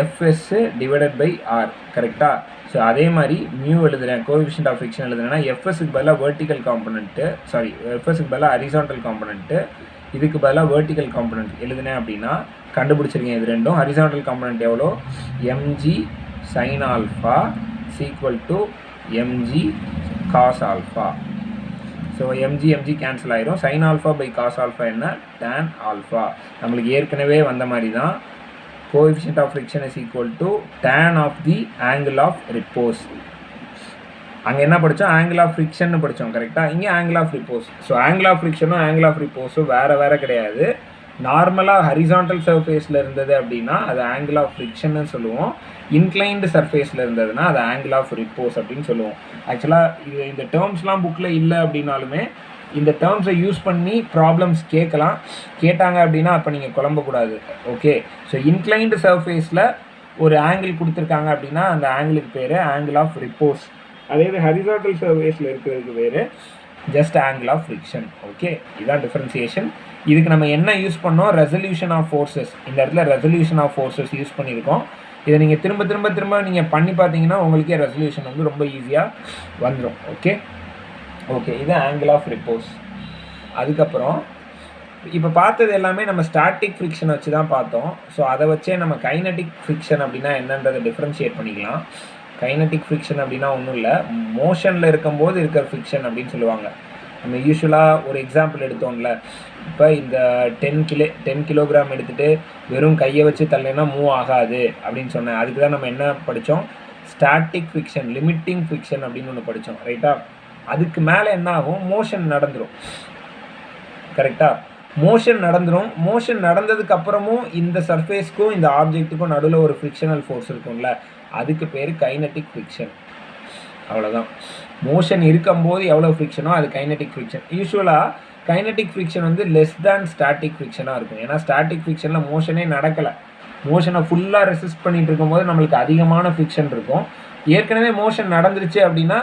FS divided by R. கரெக்டாக? ஸோ அதே மாதிரி மியூ எழுதுகிறேன், கோஎஃபிஷியன்ட் ஆஃப் ஃப்ரிக்ஷன் எழுதுறேன்னா எஃப்எஸ்க்கு பதிலாக வெர்டிக்கல் காம்பனண்ட்டு, எஃப்எஸ்க்கு பதிலாக ஹரிசாண்டல் காம்பனண்ட்டு, இதுக்கு பதிலாக வெர்டிக்கல் காம்பனண்ட் எழுதுனேன் அப்படின்னா கண்டுபிடிச்சிருக்கேன். இது ரெண்டும் ஹரிசாண்டல் காம்பனண்ட் எவ்வளோ? MG sine alpha is equal to MG cos alpha. So MG cancel ஆயிரும். Sine alpha by cos alpha என்ன? Tan alpha. நம்மளுக்கு ஏற்கனவே வந்த மாதிரி தான். Coefficient of friction is equal to tan of the angle of repose. அங்கே என்ன படித்தோம்? ஆங்கிள் ஆஃப் ஃப்ரிக்ஷன் படித்தோம். கரெக்டாக? இங்கே angle of repose. So angle of ஃப்ரிக்ஷனும் ஆங்கிள் ஆஃப் ரிப்போஸும் வேறு கிடையாது. நார்மலாக ஹரிசாண்டல் சர்ஃபேஸில் இருந்தது அப்படின்னா அது ஆங்கிள் ஆஃப் ஃப்ரிக்ஷன்னு சொல்லுவோம். இன்க்ளைன்டு சர்ஃபேஸில் இருந்ததுன்னா அது ஆங்கிள் ஆஃப் ரிப்போஸ் அப்படின்னு சொல்லுவோம். ஆக்சுவலாக இந்த டேர்ம்ஸ்லாம் புக்கில் இல்லை அப்படின்னாலுமே இந்த டேர்ம்ஸை யூஸ் பண்ணி ப்ராப்ளம்ஸ் கேட்டாங்க அப்படின்னா அப்போ நீங்கள் குழம்பக்கூடாது. ஓகே? ஸோ இன்க்ளைன்டு சர்ஃபேஸில் ஒரு ஆங்கிள் கொடுத்துருக்காங்க அப்படின்னா அந்த ஆங்கிளுக்கு பேர் ஆங்கிள் ஆஃப் ரிப்போஸ். அதே ஹரிசாண்டல் சர்ஃபேஸில் இருக்கிறதுக்கு பேர் just angle of friction. Okay? இதுதான் டிஃபரன்சியேஷன். இதுக்கு நம்ம என்ன யூஸ் பண்ணோம்? Resolution of forces. இந்த இடத்துல ரெசல்யூஷன் ஆஃப் ஃபோர்ஸஸ் யூஸ் பண்ணியிருக்கோம். இதை நீங்கள் திரும்ப நீங்கள் பண்ணி பார்த்தீங்கன்னா உங்களுக்கே ரெசல்யூஷன் வந்து ரொம்ப ஈஸியாக வந்துடும். ஓகே? இது ஆங்கிள் ஆஃப் ரிப்போஸ். அதுக்கப்புறம் இப்போ பார்த்தது எல்லாமே நம்ம ஸ்டாட்டிக் ஃப்ரிக்ஷனை வச்சு தான் பார்த்தோம். ஸோ அதை வச்சே நம்ம கைனட்டிக் ஃப்ரிக்ஷன் அப்படின்னா என்னன்றதை டிஃப்ரென்ஷியேட் பண்ணிக்கலாம். கைனட்டிக் ஃப்ரிக்ஷன் அப்படின்னா ஒன்றும் இல்லை, மோஷனில் இருக்கும்போது இருக்கிற ஃப்ரிக்ஷன் அப்படின்னு சொல்லுவாங்க. நம்ம யூஸ்வலாக ஒரு எக்ஸாம்பிள் எடுத்தோம்ல, இப்போ இந்த 10 கிலோகிராம் எடுத்துகிட்டு வெறும் கையை வச்சு தள்ளினா மூவ் ஆகாது அப்படின்னு சொன்னேன். அதுக்கு தான் நம்ம என்ன படித்தோம், ஸ்டாட்டிக் ஃப்ரிக்ஷன், லிமிட்டிங் ஃப்ரிக்ஷன் அப்படின்னு ஒன்று படித்தோம், ரைட்டா? அதுக்கு மேலே என்ன ஆகும், மோஷன் நடந்துடும், கரெக்டாக? மோஷன் நடந்துடும். மோஷன் நடந்ததுக்கு அப்புறமும் இந்த சர்ஃபேஸ்க்கும் இந்த ஆப்ஜெக்ட்டுக்கும் நடுவில் ஒரு ஃப்ரிக்ஷனல் ஃபோர்ஸ் இருக்கும்ல, அதுக்கு பேர் கைனட்டிக் ஃப்ரிக்ஷன். அவ்வளோதான். மோஷன் இருக்கும்போது எவ்வளோ ஃப்ரிக்ஷனோ அது கைனட்டிக் ஃப்ரிக்ஷன். யூஸ்வலாக கைனட்டிக் ஃப்ரிக்ஷன் வந்து லெஸ் தேன் ஸ்டாட்டிக் ஃப்ரிக்ஷனாக இருக்கும். ஏன்னா ஸ்டாட்டிக் ஃப்ரிக்ஷனில் மோஷனே நடக்கலை, மோஷனை ஃபுல்லாக ரெசிஸ்ட் பண்ணிகிட்டு இருக்கும்போது நம்மளுக்கு அதிகமான ஃப்ரிக்ஷன் இருக்கும். ஏற்கனவே மோஷன் நடந்துருச்சு அப்படின்னா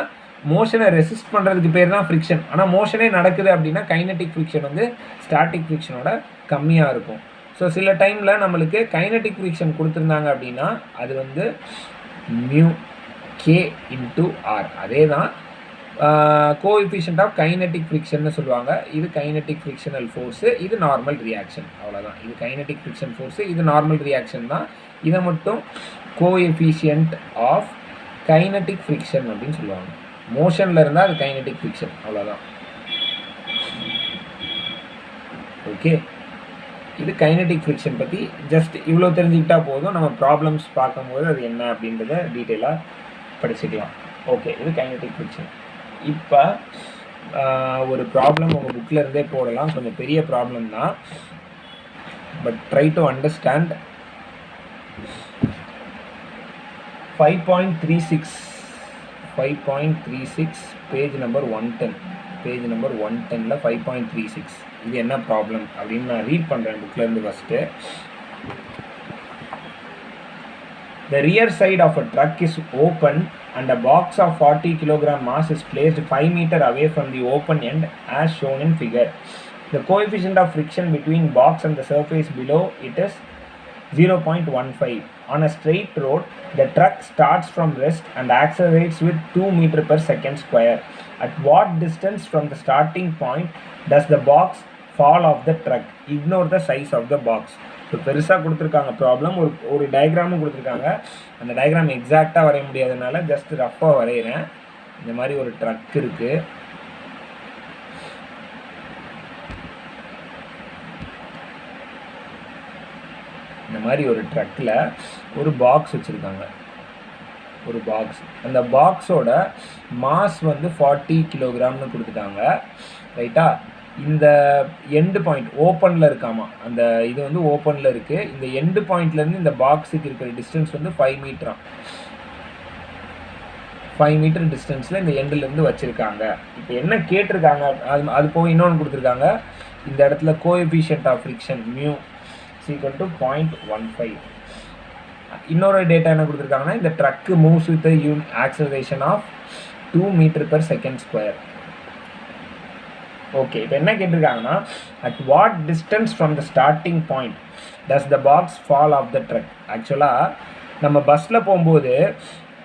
மோஷனை ரெசிஸ்ட் பண்ணுறதுக்கு பேர் தான் ஃப்ரிக்ஷன். ஆனால் மோஷனே நடக்குது அப்படின்னா கைனட்டிக் ஃப்ரிக்ஷன் வந்து ஸ்டாட்டிக் ஃப்ரிக்ஷனோட கம்மியாக இருக்கும். ஸோ சில டைமில் நம்மளுக்கு கைனட்டிக் ஃப்ரிக்ஷன் கொடுத்துருந்தாங்க அப்படின்னா அது வந்து மியூ கே இன்டூ ஆர், அதே தான் கோஎஃபிஷியன்ட் ஆஃப் கைனட்டிக் ஃப்ரிக்ஷன்னு சொல்லுவாங்க. இது கைனட்டிக் ஃப்ரிக்ஷனல் ஃபோர்ஸு, இது நார்மல் ரியாக்ஷன், அவ்வளோதான். இது கைனட்டிக் ஃப்ரிக்ஷன் ஃபோர்ஸு, இது நார்மல் ரியாக்ஷன் தான். இதை மட்டும் கோஎஃபிஷியன்ட் ஆஃப் கைனட்டிக் ஃப்ரிக்ஷன் அப்படின்னு சொல்லுவாங்க. மோஷனில் இருந்தால் அது கைனட்டிக் ஃப்ரிக்ஷன், அவ்வளோதான். ஓகே, இது கைனட்டிக் ஃப்ரிக்ஷன் பற்றி ஜஸ்ட் இவ்வளோ தெரிஞ்சுக்கிட்டால் போதும். நம்ம ப்ராப்ளம்ஸ் பார்க்கும்போது அது என்ன அப்படின்றத டீட்டெயிலாக படிச்சுக்கலாம். ஓகே, இது கைனட்டிக் ஃப்ரிக்ஷன். இப்போ ஒரு ப்ராப்ளம் உங்கள் புக்கில் இருந்தே போடலாம், கொஞ்சம் பெரிய ப்ராப்ளம் தான், but try to understand. 5.36 page number 110, page number 110ல் 5.36 இது என்ன ப்ராப்ளம் அப்படின்னு நான் ரீட் பண்ணுறேன் புக்கிலேருந்து. First, the rear side of a truck is open and a box of 40 kg mass is placed 5 meter away from the open end as shown in figure. The coefficient of friction between box and the surface below it is 0.15. On a straight road, the truck starts from rest and accelerates with 2 meter per second square. At what distance from the starting point does the box fall off the truck? Ignore the size of the box. So பெருசாக கொடுத்துருக்காங்க problem, ஒரு டயக்ராமும் கொடுத்துருக்காங்க. அந்த diagram எக்ஸாக்டாக வரைய முடியாதனால just ரஃப்பாக வரைகிறேன். இந்த மாதிரி ஒரு ட்ரக் இருக்குது, இந்த மாதிரி ஒரு ட்ரக்கில் ஒரு பாக்ஸ் வச்சுருக்காங்க, ஒரு பாக்ஸ். அந்த பாக்ஸோட மாஸ் வந்து 40 கிலோகிராம்னு கொடுத்துட்டாங்க, ரைட்டா? இந்த எண்டு பாயிண்ட் ஓப்பனில் இருக்காமா, அந்த இது வந்து ஓப்பனில் இருக்குது. இந்த எண்டு பாயிண்ட்லேருந்து இந்த பாக்ஸுக்கு இருக்கிற டிஸ்டன்ஸ் வந்து 5 மீட்டராம். 5 மீட்டர் டிஸ்டன்ஸில் இந்த எண்டுலேருந்து வச்சுருக்காங்க. இப்போ என்ன கேட்டிருக்காங்க, அது போக இன்னொன்று கொடுத்துருக்காங்க. இந்த இடத்துல கோஎஃபிஷியன்ட் ஆஃப் ஃப்ரிக்ஷன் மியூ = 0.15. இன்னொரு டேட்டா என்ன கொடுத்துருக்காங்கன்னா, இந்த truck moves with acceleration of 2 metre per second square. Okay, இப்போ என்ன கேட்டிருக்காங்கன்னா, at what distance from the starting point does the box fall off the truck. ஆக்சுவலாக நம்ம பஸ்ஸில் போகும்போது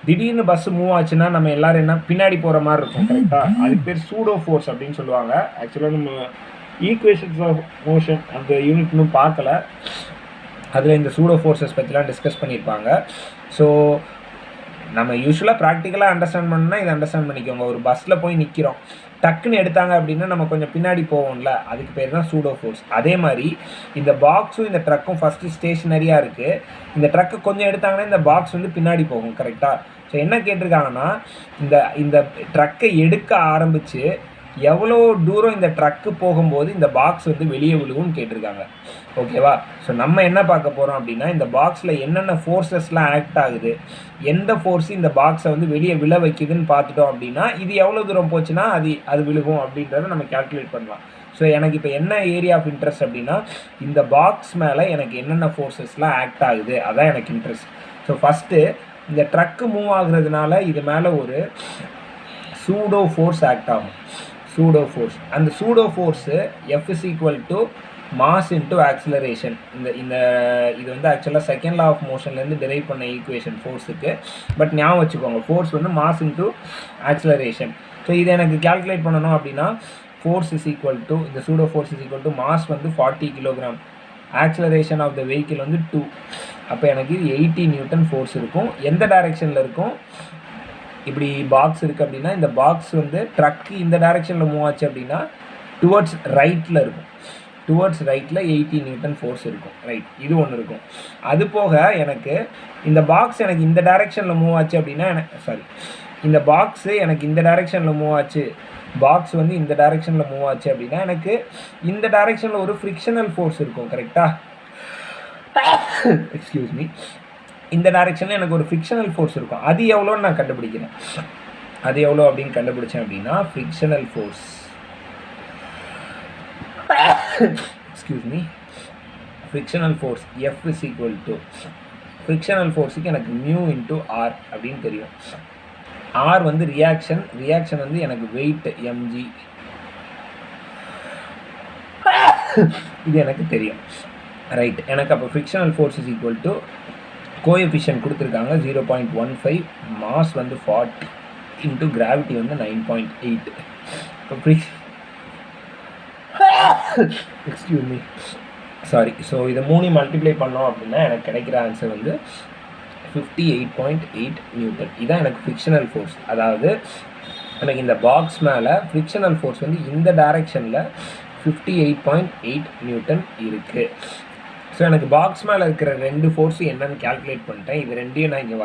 திடீர்னு பஸ் மூவ் ஆச்சுன்னா நம்ம எல்லோரும் என்ன பின்னாடி போகிற மாதிரி இருக்கும், கரெக்டாக? அதுக்கு பேர் சூடோ ஃபோர்ஸ் அப்படின்னு சொல்லுவாங்க. ஆக்சுவலாக நம்ம ஈக்குவேஷன்ஸ் ஆஃப் மோஷன் அந்த யூனிட் இன்னும் பார்க்கல, அதில் இந்த சூடோ ஃபோர்ஸஸ் பற்றிலாம் டிஸ்கஸ் பண்ணியிருப்பாங்க. ஸோ நம்ம யூஸ்வலாக ப்ராக்டிக்கலாக அண்டர்ஸ்டாண்ட் பண்ணணும்னா இதை அண்டர்ஸ்டாண்ட் பண்ணிக்கோங்க. ஒரு பஸ்ஸில் போய் நிற்கிறோம், டக்குன்னு எடுத்தாங்க அப்படின்னா நம்ம கொஞ்சம் பின்னாடி போவோம்ல, அதுக்கு பேர் தான் சூடோ ஃபோர்ஸ். அதே மாதிரி இந்த பாக்ஸும் இந்த ட்ரக்கும் ஃபஸ்ட்டு ஸ்டேஷனரியாக இருக்குது. இந்த ட்ரக்கு கொஞ்சம் எடுத்தாங்கன்னா இந்த பாக்ஸ் வந்து பின்னாடி போகும், கரெக்டாக? ஸோ என்ன கேட்டிருக்காங்கன்னா, இந்த ட்ரக்கை எடுக்க ஆரம்பித்து எவ்வளோ தூரம் இந்த ட்ரக்கு போகும்போது இந்த பாக்ஸ் வந்து வெளியே விழுகும்னு கேட்டிருக்காங்க, ஓகேவா? ஸோ நம்ம என்ன பார்க்க போகிறோம் அப்படின்னா, இந்த பாக்ஸில் என்னென்ன ஃபோர்ஸஸ்லாம் ஆக்ட் ஆகுது, எந்த ஃபோர்ஸ் இந்த பாக்ஸை வந்து வெளியே விழ வைக்குதுன்னு பார்த்துட்டோம் அப்படின்னா இது எவ்வளோ தூரம் போச்சுன்னா அது விழுகும் அப்படின்றத நம்ம கேல்குலேட் பண்ணலாம். ஸோ எனக்கு இப்போ என்ன ஏரியா ஆஃப் இன்ட்ரெஸ்ட் அப்படின்னா, இந்த பாக்ஸ் மேலே எனக்கு என்னென்ன ஃபோர்ஸஸ்லாம் ஆக்ட் ஆகுது, அதான் எனக்கு இன்ட்ரெஸ்ட். ஸோ ஃபஸ்ட்டு இந்த ட்ரக்கு மூவ் ஆகுறதுனால இது மேலே ஒரு சூடோ ஃபோர்ஸ் ஆக்ட் ஆகும், சூடோ ஃபோர்ஸ். அந்த pseudo force F = mass into acceleration. இது வந்து ஆக்சுவலாக செகண்ட் லா ஆஃப் மோஷன்லேருந்து டெரைவ் பண்ண ஈக்குவேஷன் ஃபோர்ஸுக்கு. பட் ஞாபகம் வச்சுக்கோங்க, ஃபோர்ஸ் வந்து மாஸ் இன்ட்டு ஆக்சிலரேஷன். ஸோ இதை எனக்கு கேல்குலேட் பண்ணணும் அப்படின்னா ஃபோர்ஸ் இஸ் ஈக்குவல் டு இந்த pseudo force is equal to mass வந்து 40 kilogram, acceleration of the vehicle வந்து 2. அப்போ எனக்கு இது 80 நியூட்டன் ஃபோர்ஸ் இருக்கும். எந்த டைரெக்ஷனில் இருக்கும்? இப்படி பாக்ஸ் இருக்குது அப்படின்னா இந்த பாக்ஸ் வந்து ட்ரக்கு இந்த டைரெக்ஷனில் மூவ் ஆச்சு அப்படின்னா டுவர்ட்ஸ் ரைட்டில் இருக்கும். டுவர்ட்ஸ் ரைட்டில் 80 நியூட்டன் ஃபோர்ஸ் இருக்கும். ரைட், இது ஒன்று இருக்கும். அது போக எனக்கு இந்த பாக்ஸ் எனக்கு இந்த டைரெக்ஷனில் மூவ் ஆச்சு அப்படின்னா இந்த பாக்ஸு எனக்கு இந்த டைரெக்ஷனில் மூவ் ஆச்சு, பாக்ஸ் வந்து இந்த டைரெக்ஷனில் மூவ் ஆச்சு அப்படின்னா எனக்கு இந்த டைரெக்ஷனில் ஒரு ஃப்ரிக்ஷனல் ஃபோர்ஸ் இருக்கும். கரெக்டாக? Excuse me. இந்த டைரெக்ஷனில் எனக்கு ஒரு ஃப்ரிக்ஷனல் ஃபோர்ஸ் இருக்கும். அது எவ்வளோன்னு நான் கண்டுபிடிக்கிறேன். அது எவ்வளோ அப்படின்னு கண்டுபிடிச்சேன் அப்படின்னா frictional force, excuse me, frictional force F is equal to frictional ஃபோர்ஸுக்கு எனக்கு மியூ இன்ட்டு ஆர் அப்படின்னு தெரியும். ஆர் வந்து ரியாக்ஷன் வந்து எனக்கு வெயிட் mg, இது எனக்கு தெரியும். ரைட், எனக்கு அப்போ frictional force is equal to coefficient கொடுத்துருக்காங்க 0.15, மாஸ் வந்து 40 இன்ட்டு கிராவிட்டி வந்து 9.8. இப்போ எக்ஸ்கியூஸ் மீ, சாரி. ஸோ இதை 3 மல்டிப்ளை பண்ணோம் அப்படின்னா எனக்கு கிடைக்கிற ஆன்சர் வந்து 58.8 நியூட்டன். இதுதான் எனக்கு ஃப்ரிக்ஷனல் ஃபோர்ஸ். அதாவது எனக்கு இந்த பாக்ஸ் மேலே ஃப்ரிக்ஷனல் ஃபோர்ஸ் வந்து இந்த டைரெக்ஷனில் 58.8 நியூட்டன் இருக்குது. ஸோ எனக்கு பாக்ஸ் மேலே இருக்கிற 2 ஃபோர்ஸு என்னன்னு கேல்குலேட் பண்ணிட்டேன். இது ரெண்டையும் நான் இங்கே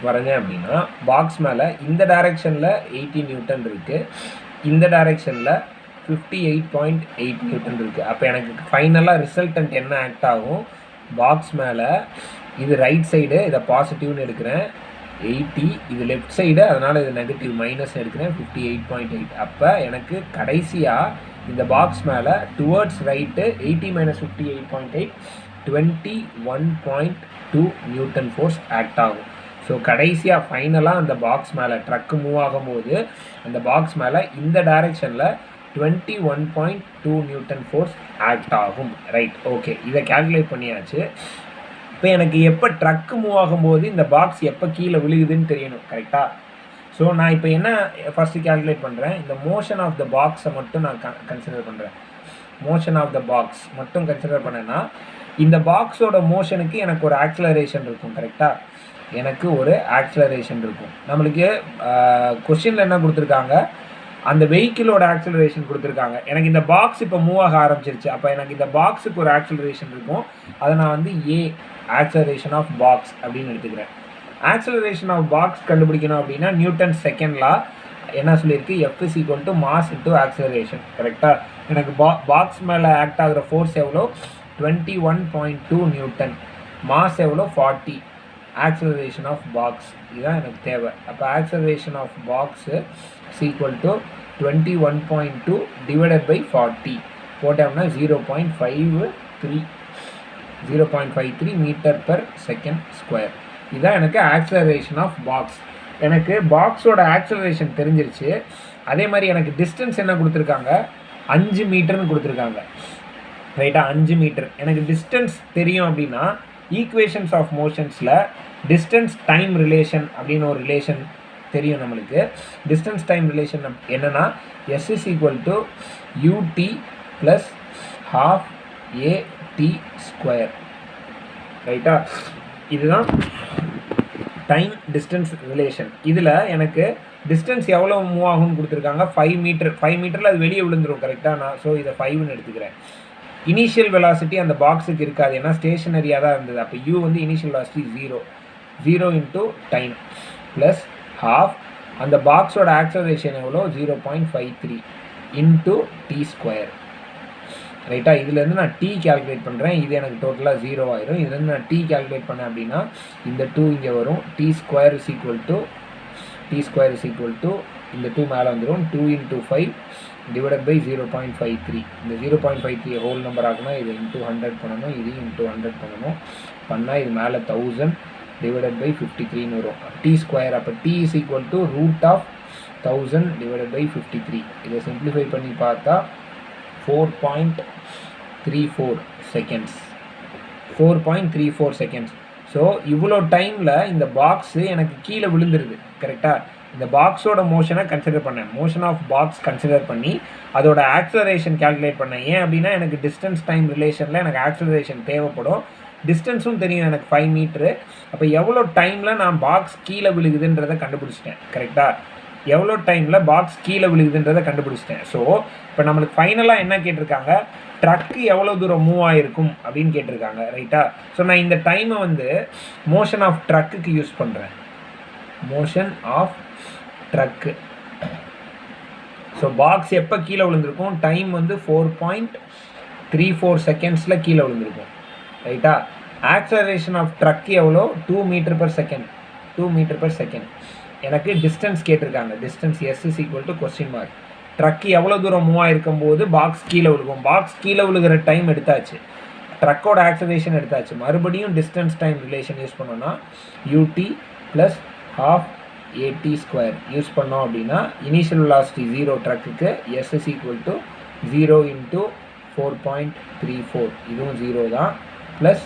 வரைஞ்சேன் அப்படின்னா பாக்ஸ் மேலே இந்த டைரெக்ஷனில் 80 நியூட்டன் இருக்குது, இந்த டைரெக்ஷனில் 58.8 நியூட்டன் இருக்குது. அப்போ எனக்கு ஃபைனலாக ரிசல்டன்ட் என்ன ஆக்ட் ஆகும்? பாக்ஸ் மேலே இது ரைட் சைடு, இதை பாசிட்டிவ்னு எடுக்கிறேன் 80, இது லெஃப்ட் சைடு, அதனால் இது நெகட்டிவ் மைனஸ் எடுக்கிறேன் 58.8. அப்போ எனக்கு கடைசியாக இந்த பாக்ஸ் மேலே towards right 80 - 58.8 21.2 Newton force act ஆகும். ஸோ கடைசியாக ஃபைனலாக அந்த பாக்ஸ் மேலே ட்ரக்கு மூவ் ஆகும்போது அந்த பாக்ஸ் மேலே இந்த டைரெக்ஷனில் 21.2 நியூட்டன் ஃபோர்ஸ் ஆக்ட் ஆகும். ரைட், ஓகே, இதை கேல்குலேட் பண்ணியாச்சு. இப்போ எனக்கு எப்போ ட்ரக்கு மூவ் ஆகும்போது இந்த பாக்ஸ் எப்போ கீழே விழுகுதுன்னு தெரியணும். கரெக்டாக? ஸோ நான் இப்போ என்ன ஃபஸ்ட்டு கேல்குலேட் பண்ணுறேன், இந்த மோஷன் ஆஃப் த பாக்ஸை மட்டும் நான் கன்சிடர் பண்ணுறேன். மோஷன் ஆஃப் த பாக்ஸ் மட்டும் கன்சிடர் பண்ணேன்னா இந்த பாக்ஸோட மோஷனுக்கு எனக்கு ஒரு ஆக்சலரேஷன் இருக்கும். கரெக்டாக? எனக்கு ஒரு ஆக்சலரேஷன் இருக்கும். நம்மளுக்கு கொஸ்டினில் என்ன கொடுத்துருக்காங்க, அந்த வெஹிக்கிளோட ஆக்சலரேஷன் கொடுத்துருக்காங்க. எனக்கு இந்த பாக்ஸ் இப்போ மூவ் ஆக ஆரம்பிச்சிருச்சு. அப்போ எனக்கு இந்த பாக்ஸுக்கு ஒரு ஆக்சலரேஷன் இருக்கும். அதை நான் வந்து ஆக்சலரேஷன் ஆஃப் பாக்ஸ் அப்படின்னு எடுத்துக்கிறேன். ஆக்சலரேஷன் ஆஃப் பாக்ஸ் கண்டுபிடிக்கணும் அப்படின்னா நியூட்டன் செகண்ட் லா என்ன சொல்லியிருக்கு? F is equal to mass into acceleration. கரெக்டாக? எனக்கு பாக்ஸ் மேலே ஆக்ட் ஆகிற ஃபோர்ஸ் எவ்வளோ? 21.2 நியூட்டன். மாஸ் எவ்வளோ? 40. ஆக்சலரேஷன் ஆஃப் பாக்ஸ் இதுதான் எனக்கு தேவை. அப்போ acceleration of box is equal to 21.2 divided by 40 போட்டோம்னா 0.53 மீட்டர் பெர் செகண்ட் ஸ்கொயர். இதுதான் எனக்கு ஆக்சலரேஷன் ஆஃப் பாக்ஸ். எனக்கு பாக்ஸோட ஆக்சலரேஷன் தெரிஞ்சிருச்சு. அதே மாதிரி எனக்கு டிஸ்டன்ஸ் என்ன கொடுத்துருக்காங்க? 5 மீட்டர்னு கொடுத்துருக்காங்க. ரைட்டாக? 5 மீட்டர். எனக்கு டிஸ்டன்ஸ் தெரியும் அப்படின்னா ஈக்குவேஷன்ஸ் ஆஃப் மோஷன்ஸில் டிஸ்டன்ஸ் டைம் ரிலேஷன் அப்படின்னு ஒரு ரிலேஷன் தெரியும் நம்மளுக்கு. டிஸ்டன்ஸ் டைம் ரிலேஷன் என்னென்னா S is equal to UT plus ½ AT square. ரைட்டா? இதுதான் டைம் டிஸ்டன்ஸ் ரிலேஷன். இதில் எனக்கு டிஸ்டன்ஸ் எவ்வளோ மூவ் ஆகும்னு கொடுத்துருக்காங்க? 5 மீட்டர். 5 மீட்டரில் அது வெளியே விழுந்துடும். கரெக்டாக? நான் ஸோ இதை 5ன்னு எடுத்துக்கிறேன். இனிஷியல் வெலாசிட்டி அந்த பாக்ஸுக்கு இருக்காது, ஏன்னா ஸ்டேஷனரியாக தான் இருந்தது. அப்போ U வந்து initial velocity 0 into time plus ½ அந்த பாக்ஸோட ஆக்சலரேஷன் எவ்வளோ? 0.53 இன்ட்டு T ஸ்கொயர். ரைட்டா? இதுலேருந்து நான் T கேல்குலேட் பண்ணுறேன். இது எனக்கு டோட்டலாக 0 ஆயிரும். இதுலேருந்து நான் T கேல்குலேட் பண்ணேன் அப்படின்னா இந்த 2 இங்கே வரும். T square is equal to இந்த 2 மேலே வந்துடும் 2 × 5 டிவைடட் பை 0.53. இந்த 0.53 ஹோல் நம்பர் ஆகுனா இது இன்ட்டு 100 பண்ணணும், இது இன்ட்டு 100 பண்ணணும். பண்ணால் இது மேலே 1000 டிவைடட் பை 53ன்னு வரும். T square. அப்போ T is equal to √1000 divided by 53. இதை சிம்பிளிஃபை பண்ணி பார்த்தா 4.34 செகண்ட்ஸ். 4.34 செகண்ட்ஸ். ஸோ இவ்வளோ டைமில் இந்த பாக்ஸு எனக்கு கீழே விழுந்துருது. கரெக்டாக? இந்த பாக்ஸோட மோஷனை கன்சிடர் பண்ணேன், மோஷன் ஆஃப் பாக்ஸ் கன்சிடர் பண்ணி அதோட ஆக்சலரேஷன் கால்குலேட் பண்ணேன். ஏன் அப்படின்னா எனக்கு டிஸ்டன்ஸ் டைம் ரிலேஷனில் எனக்கு ஆக்சலரேஷன் தேவைப்படும், டிஸ்டன்ஸும் தெரியும் எனக்கு 5 மீட்ரு. அப்போ எவ்வளோ டைமில் நான் பாக்ஸ் கீழே விழுகுதுன்றதை கண்டுபிடிச்சிட்டேன். கரெக்டாக எவ்வளோ டைமில் பாக்ஸ் கீழே விழுகுதுன்றதை கண்டுபிடிச்சிட்டேன். ஸோ இப்போ நம்மளுக்கு ஃபைனலாக என்ன கேட்டிருக்காங்க, ட்ரக்கு எவ்வளோ தூரம் மூவ் ஆகிருக்கும் அப்படின்னு கேட்டிருக்காங்க. ரைட்டா? ஸோ நான் இந்த டைமை வந்து மோஷன் ஆஃப் ட்ரக்குக்கு யூஸ் பண்ணுறேன், motion of truck. So box எப்போ கீழே விழுந்திருக்கும், டைம் வந்து 4.34 செகண்ட்ஸில் கீழே விழுந்திருக்கும். ரைட்டா? ஆக்சலரேஷன் ஆஃப் ட்ரக்கு எவ்வளோ, 2 meter per second, 2 meter per second. எனக்கு டிஸ்டன்ஸ் கேட்டிருக்காங்க, distance S is equal to question mark. Truck எவ்வளோ தூரம் மூவ் ஆகிருக்கும் போது பாக்ஸ் கீழே விழுகும், பாக்ஸ் கீழே விழுகிற டைம் எடுத்தாச்சு, ட்ரக்கோட ஆக்சலரேஷன் எடுத்தாச்சு. மறுபடியும் டிஸ்டன்ஸ் டைம் ரிலேஷன் யூஸ் பண்ணோன்னா UT plus ½ AT square use பண்ணோம் அப்படின்னா இனிஷியல் வெலாசிட்டி 0 ட்ரக்குக்கு எஸ் இஸ் ஈக்குவல் டு 0 × 4.34, இதுவும் 0 தான், plus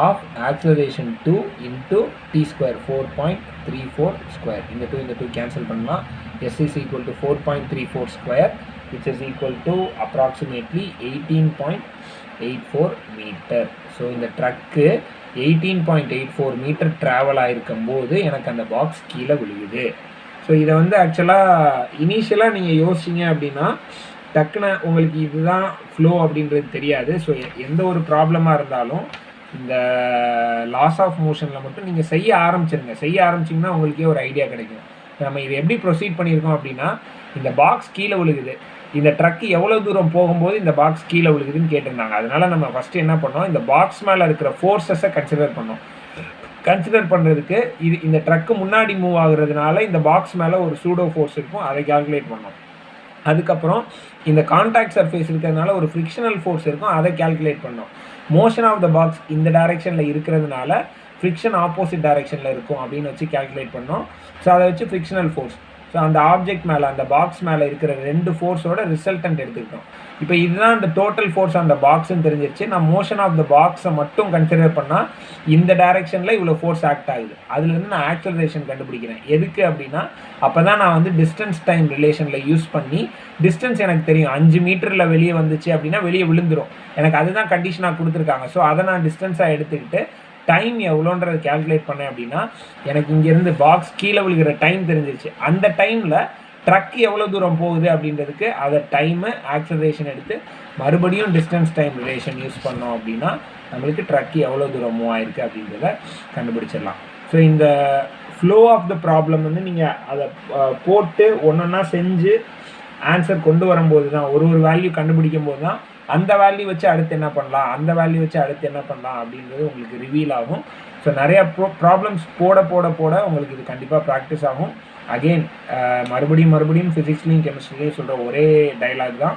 ½ acceleration 2 × t square 4.34 square. இந்த 2 கேன்சல் பண்ணலாம். S is equal to 4.34 square which is equal to approximately 18.84 metre. So இந்த truck 18.84 metre travel ஆகிருக்கும் போது எனக்கு அந்த பாக்ஸ் கீழே விழுகுது. ஸோ இதை வந்து ஆக்சுவலாக இனிஷியலாக நீங்கள் யோசிச்சிங்க அப்படின்னா டக்குன்னு உங்களுக்கு இதுதான் ஃப்ளோ அப்படின்றது தெரியாது. ஸோ எந்த ஒரு ப்ராப்ளமாக இருந்தாலும் இந்த லாஸ் ஆஃப் மோஷனில் மட்டும் நீங்கள் செய்ய ஆரம்பிச்சிங்கன்னா உங்களுக்கே ஒரு ஐடியா கிடைக்கும். நம்ம இதை எப்படி ப்ரொசீட் பண்ணியிருக்கோம் அப்படின்னா, இந்த பாக்ஸ் கீழே விழுகுது, இந்த ட்ரக்கு எவ்வளோ தூரம் போகும்போது இந்த பாக்ஸ் கீழே விழுகுதுன்னு கேட்டிருந்தாங்க. அதனால் நம்ம ஃபஸ்ட்டு என்ன பண்ணோம், இந்த பாக்ஸ் மேலே இருக்கிற ஃபோர்ஸஸை கன்சிடர் பண்ணோம். கன்சிடர் பண்ணுறதுக்கு இந்த ட்ரக்கு முன்னாடி மூவ் ஆகுறதுனால இந்த பாக்ஸ் மேலே ஒரு சூடோ ஃபோர்ஸ் இருக்கும், அதை கால்குலேட் பண்ணோம். அதுக்கப்புறம் இந்த கான்டாக்ட் சர்ஃபேஸ் இருக்கிறதுனால ஒரு ஃப்ரிக்ஷனல் ஃபோர்ஸ் இருக்கும், அதை கால்குலேட் பண்ணோம். மோஷன் ஆஃப் த பாக்ஸ் இந்த டைரெக்ஷனில் இருக்கிறதுனால ஃப்ரிக்ஷன் ஆப்போசிட் டைரெக்ஷனில் இருக்கும் அப்படின்னு வச்சு கால்குலேட் பண்ணோம். ஸோ அதை வச்சு ஃப்ரிக்ஷனல் ஃபோர்ஸ், ஸோ அந்த ஆப்ஜெக்ட் மேலே அந்த பாக்ஸ் மேலே இருக்கிற 2 ஃபோர்ஸோட ரிசல்டன்ட் எடுத்துக்கிட்டோம். இப்போ இதுதான் அந்த டோட்டல் ஃபோர்ஸ் அந்த பாக்ஸ்ன்னு தெரிஞ்சிருச்சு. நான் மோஷன் ஆஃப் த பாக்ஸை மட்டும் கன்சிடர் பண்ணால் இந்த டைரெக்ஷனில் இவ்வளோ ஃபோர்ஸ் ஆக்ட் ஆகுது, அதுலேருந்து நான் ஆக்சலரேஷன் கண்டுபிடிக்கிறேன். எதுக்கு அப்படின்னா அப்போ தான் நான் வந்து டிஸ்டன்ஸ் டைம் ரிலேஷனில் யூஸ் பண்ணி, டிஸ்டன்ஸ் எனக்கு தெரியும் 5 மீட்டரில் வெளியே வந்துச்சு அப்படின்னா வெளியே விழுந்துடும், எனக்கு அதுதான் கண்டிஷனாக கொடுத்துருக்காங்க. ஸோ அதை நான் டிஸ்டன்ஸாக எடுத்துக்கிட்டு டைம் எவ்வளோன்றது கால்குலேட் பண்ணேன் அப்படின்னா எனக்கு இங்கேருந்து பாக்ஸ் கீழே விழுகிற டைம் தெரிஞ்சிருச்சு. அந்த டைமில் ட்ரக் எவ்வளோ தூரம் போகுது அப்படின்றதுக்கு அதை டைமு ஆக்சலரேஷன் எடுத்து மறுபடியும் டிஸ்டன்ஸ் டைம் ரிலேஷன் யூஸ் பண்ணோம் அப்படின்னா நம்மளுக்கு ட்ரக் எவ்வளோ தூரம் மூவ் ஆயிருக்கு அப்படின்றத கண்டுபிடிச்சிடலாம். ஸோ இந்த ஃப்ளோ ஆஃப் த ப்ராப்ளம் வந்து நீங்கள் அதை போட்டு ஒன்றொன்னா செஞ்சு ஆன்சர் கொண்டு வரும்போது தான், ஒரு வேல்யூ கண்டுபிடிக்கும் போது தான் அந்த வேல்யூ வச்சு அடுத்து என்ன பண்ணலாம், அந்த வேல்யூ வச்சு அடுத்து என்ன பண்ணலாம் அப்படின்றது உங்களுக்கு ரிவீல் ஆகும். ஸோ நிறையா ப்ராப்ளம்ஸ் போட போட போட உங்களுக்கு இது கண்டிப்பாக ப்ராக்டிஸ் ஆகும். அகெயின் மறுபடியும் ஃபிசிக்ஸ்லேயும் கெமிஸ்ட்ரிலையும் சொல்கிற ஒரே டைலாக் தான்,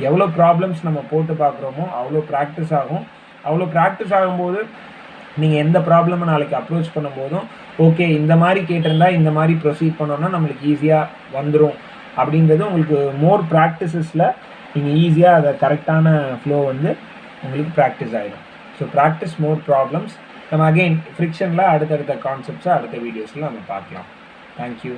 எவ்வளோ ப்ராப்ளம்ஸ் நம்ம போட்டு பார்க்குறோமோ அவ்வளோ ப்ராக்டிஸ் ஆகும். அவ்வளோ ப்ராக்டிஸ் ஆகும்போது நீங்கள் எந்த ப்ராப்ளமை நாளைக்கு அப்ரோச் பண்ணும்போதும் ஓகே இந்த மாதிரி கேட்டிருந்தா இந்த மாதிரி ப்ரொசீட் பண்ணோன்னா நம்மளுக்கு ஈஸியாக வந்துடும் அப்படின்றது உங்களுக்கு மோர் ப்ராக்டிசஸில் நீங்கள் ஈஸியாக அதை கரெக்டான ஃப்ளோ வந்து உங்களுக்கு ப்ராக்டிஸ் ஆகிடும். ஸோ ப்ராக்டிஸ் மோர் ப்ராப்ளம்ஸ். நம்ம அகெயின் ஃப்ரிக்ஷனில் அடுத்தடுத்த கான்செப்ட்ஸை அடுத்த வீடியோஸில் நம்ம பார்க்கலாம். தேங்க்யூ.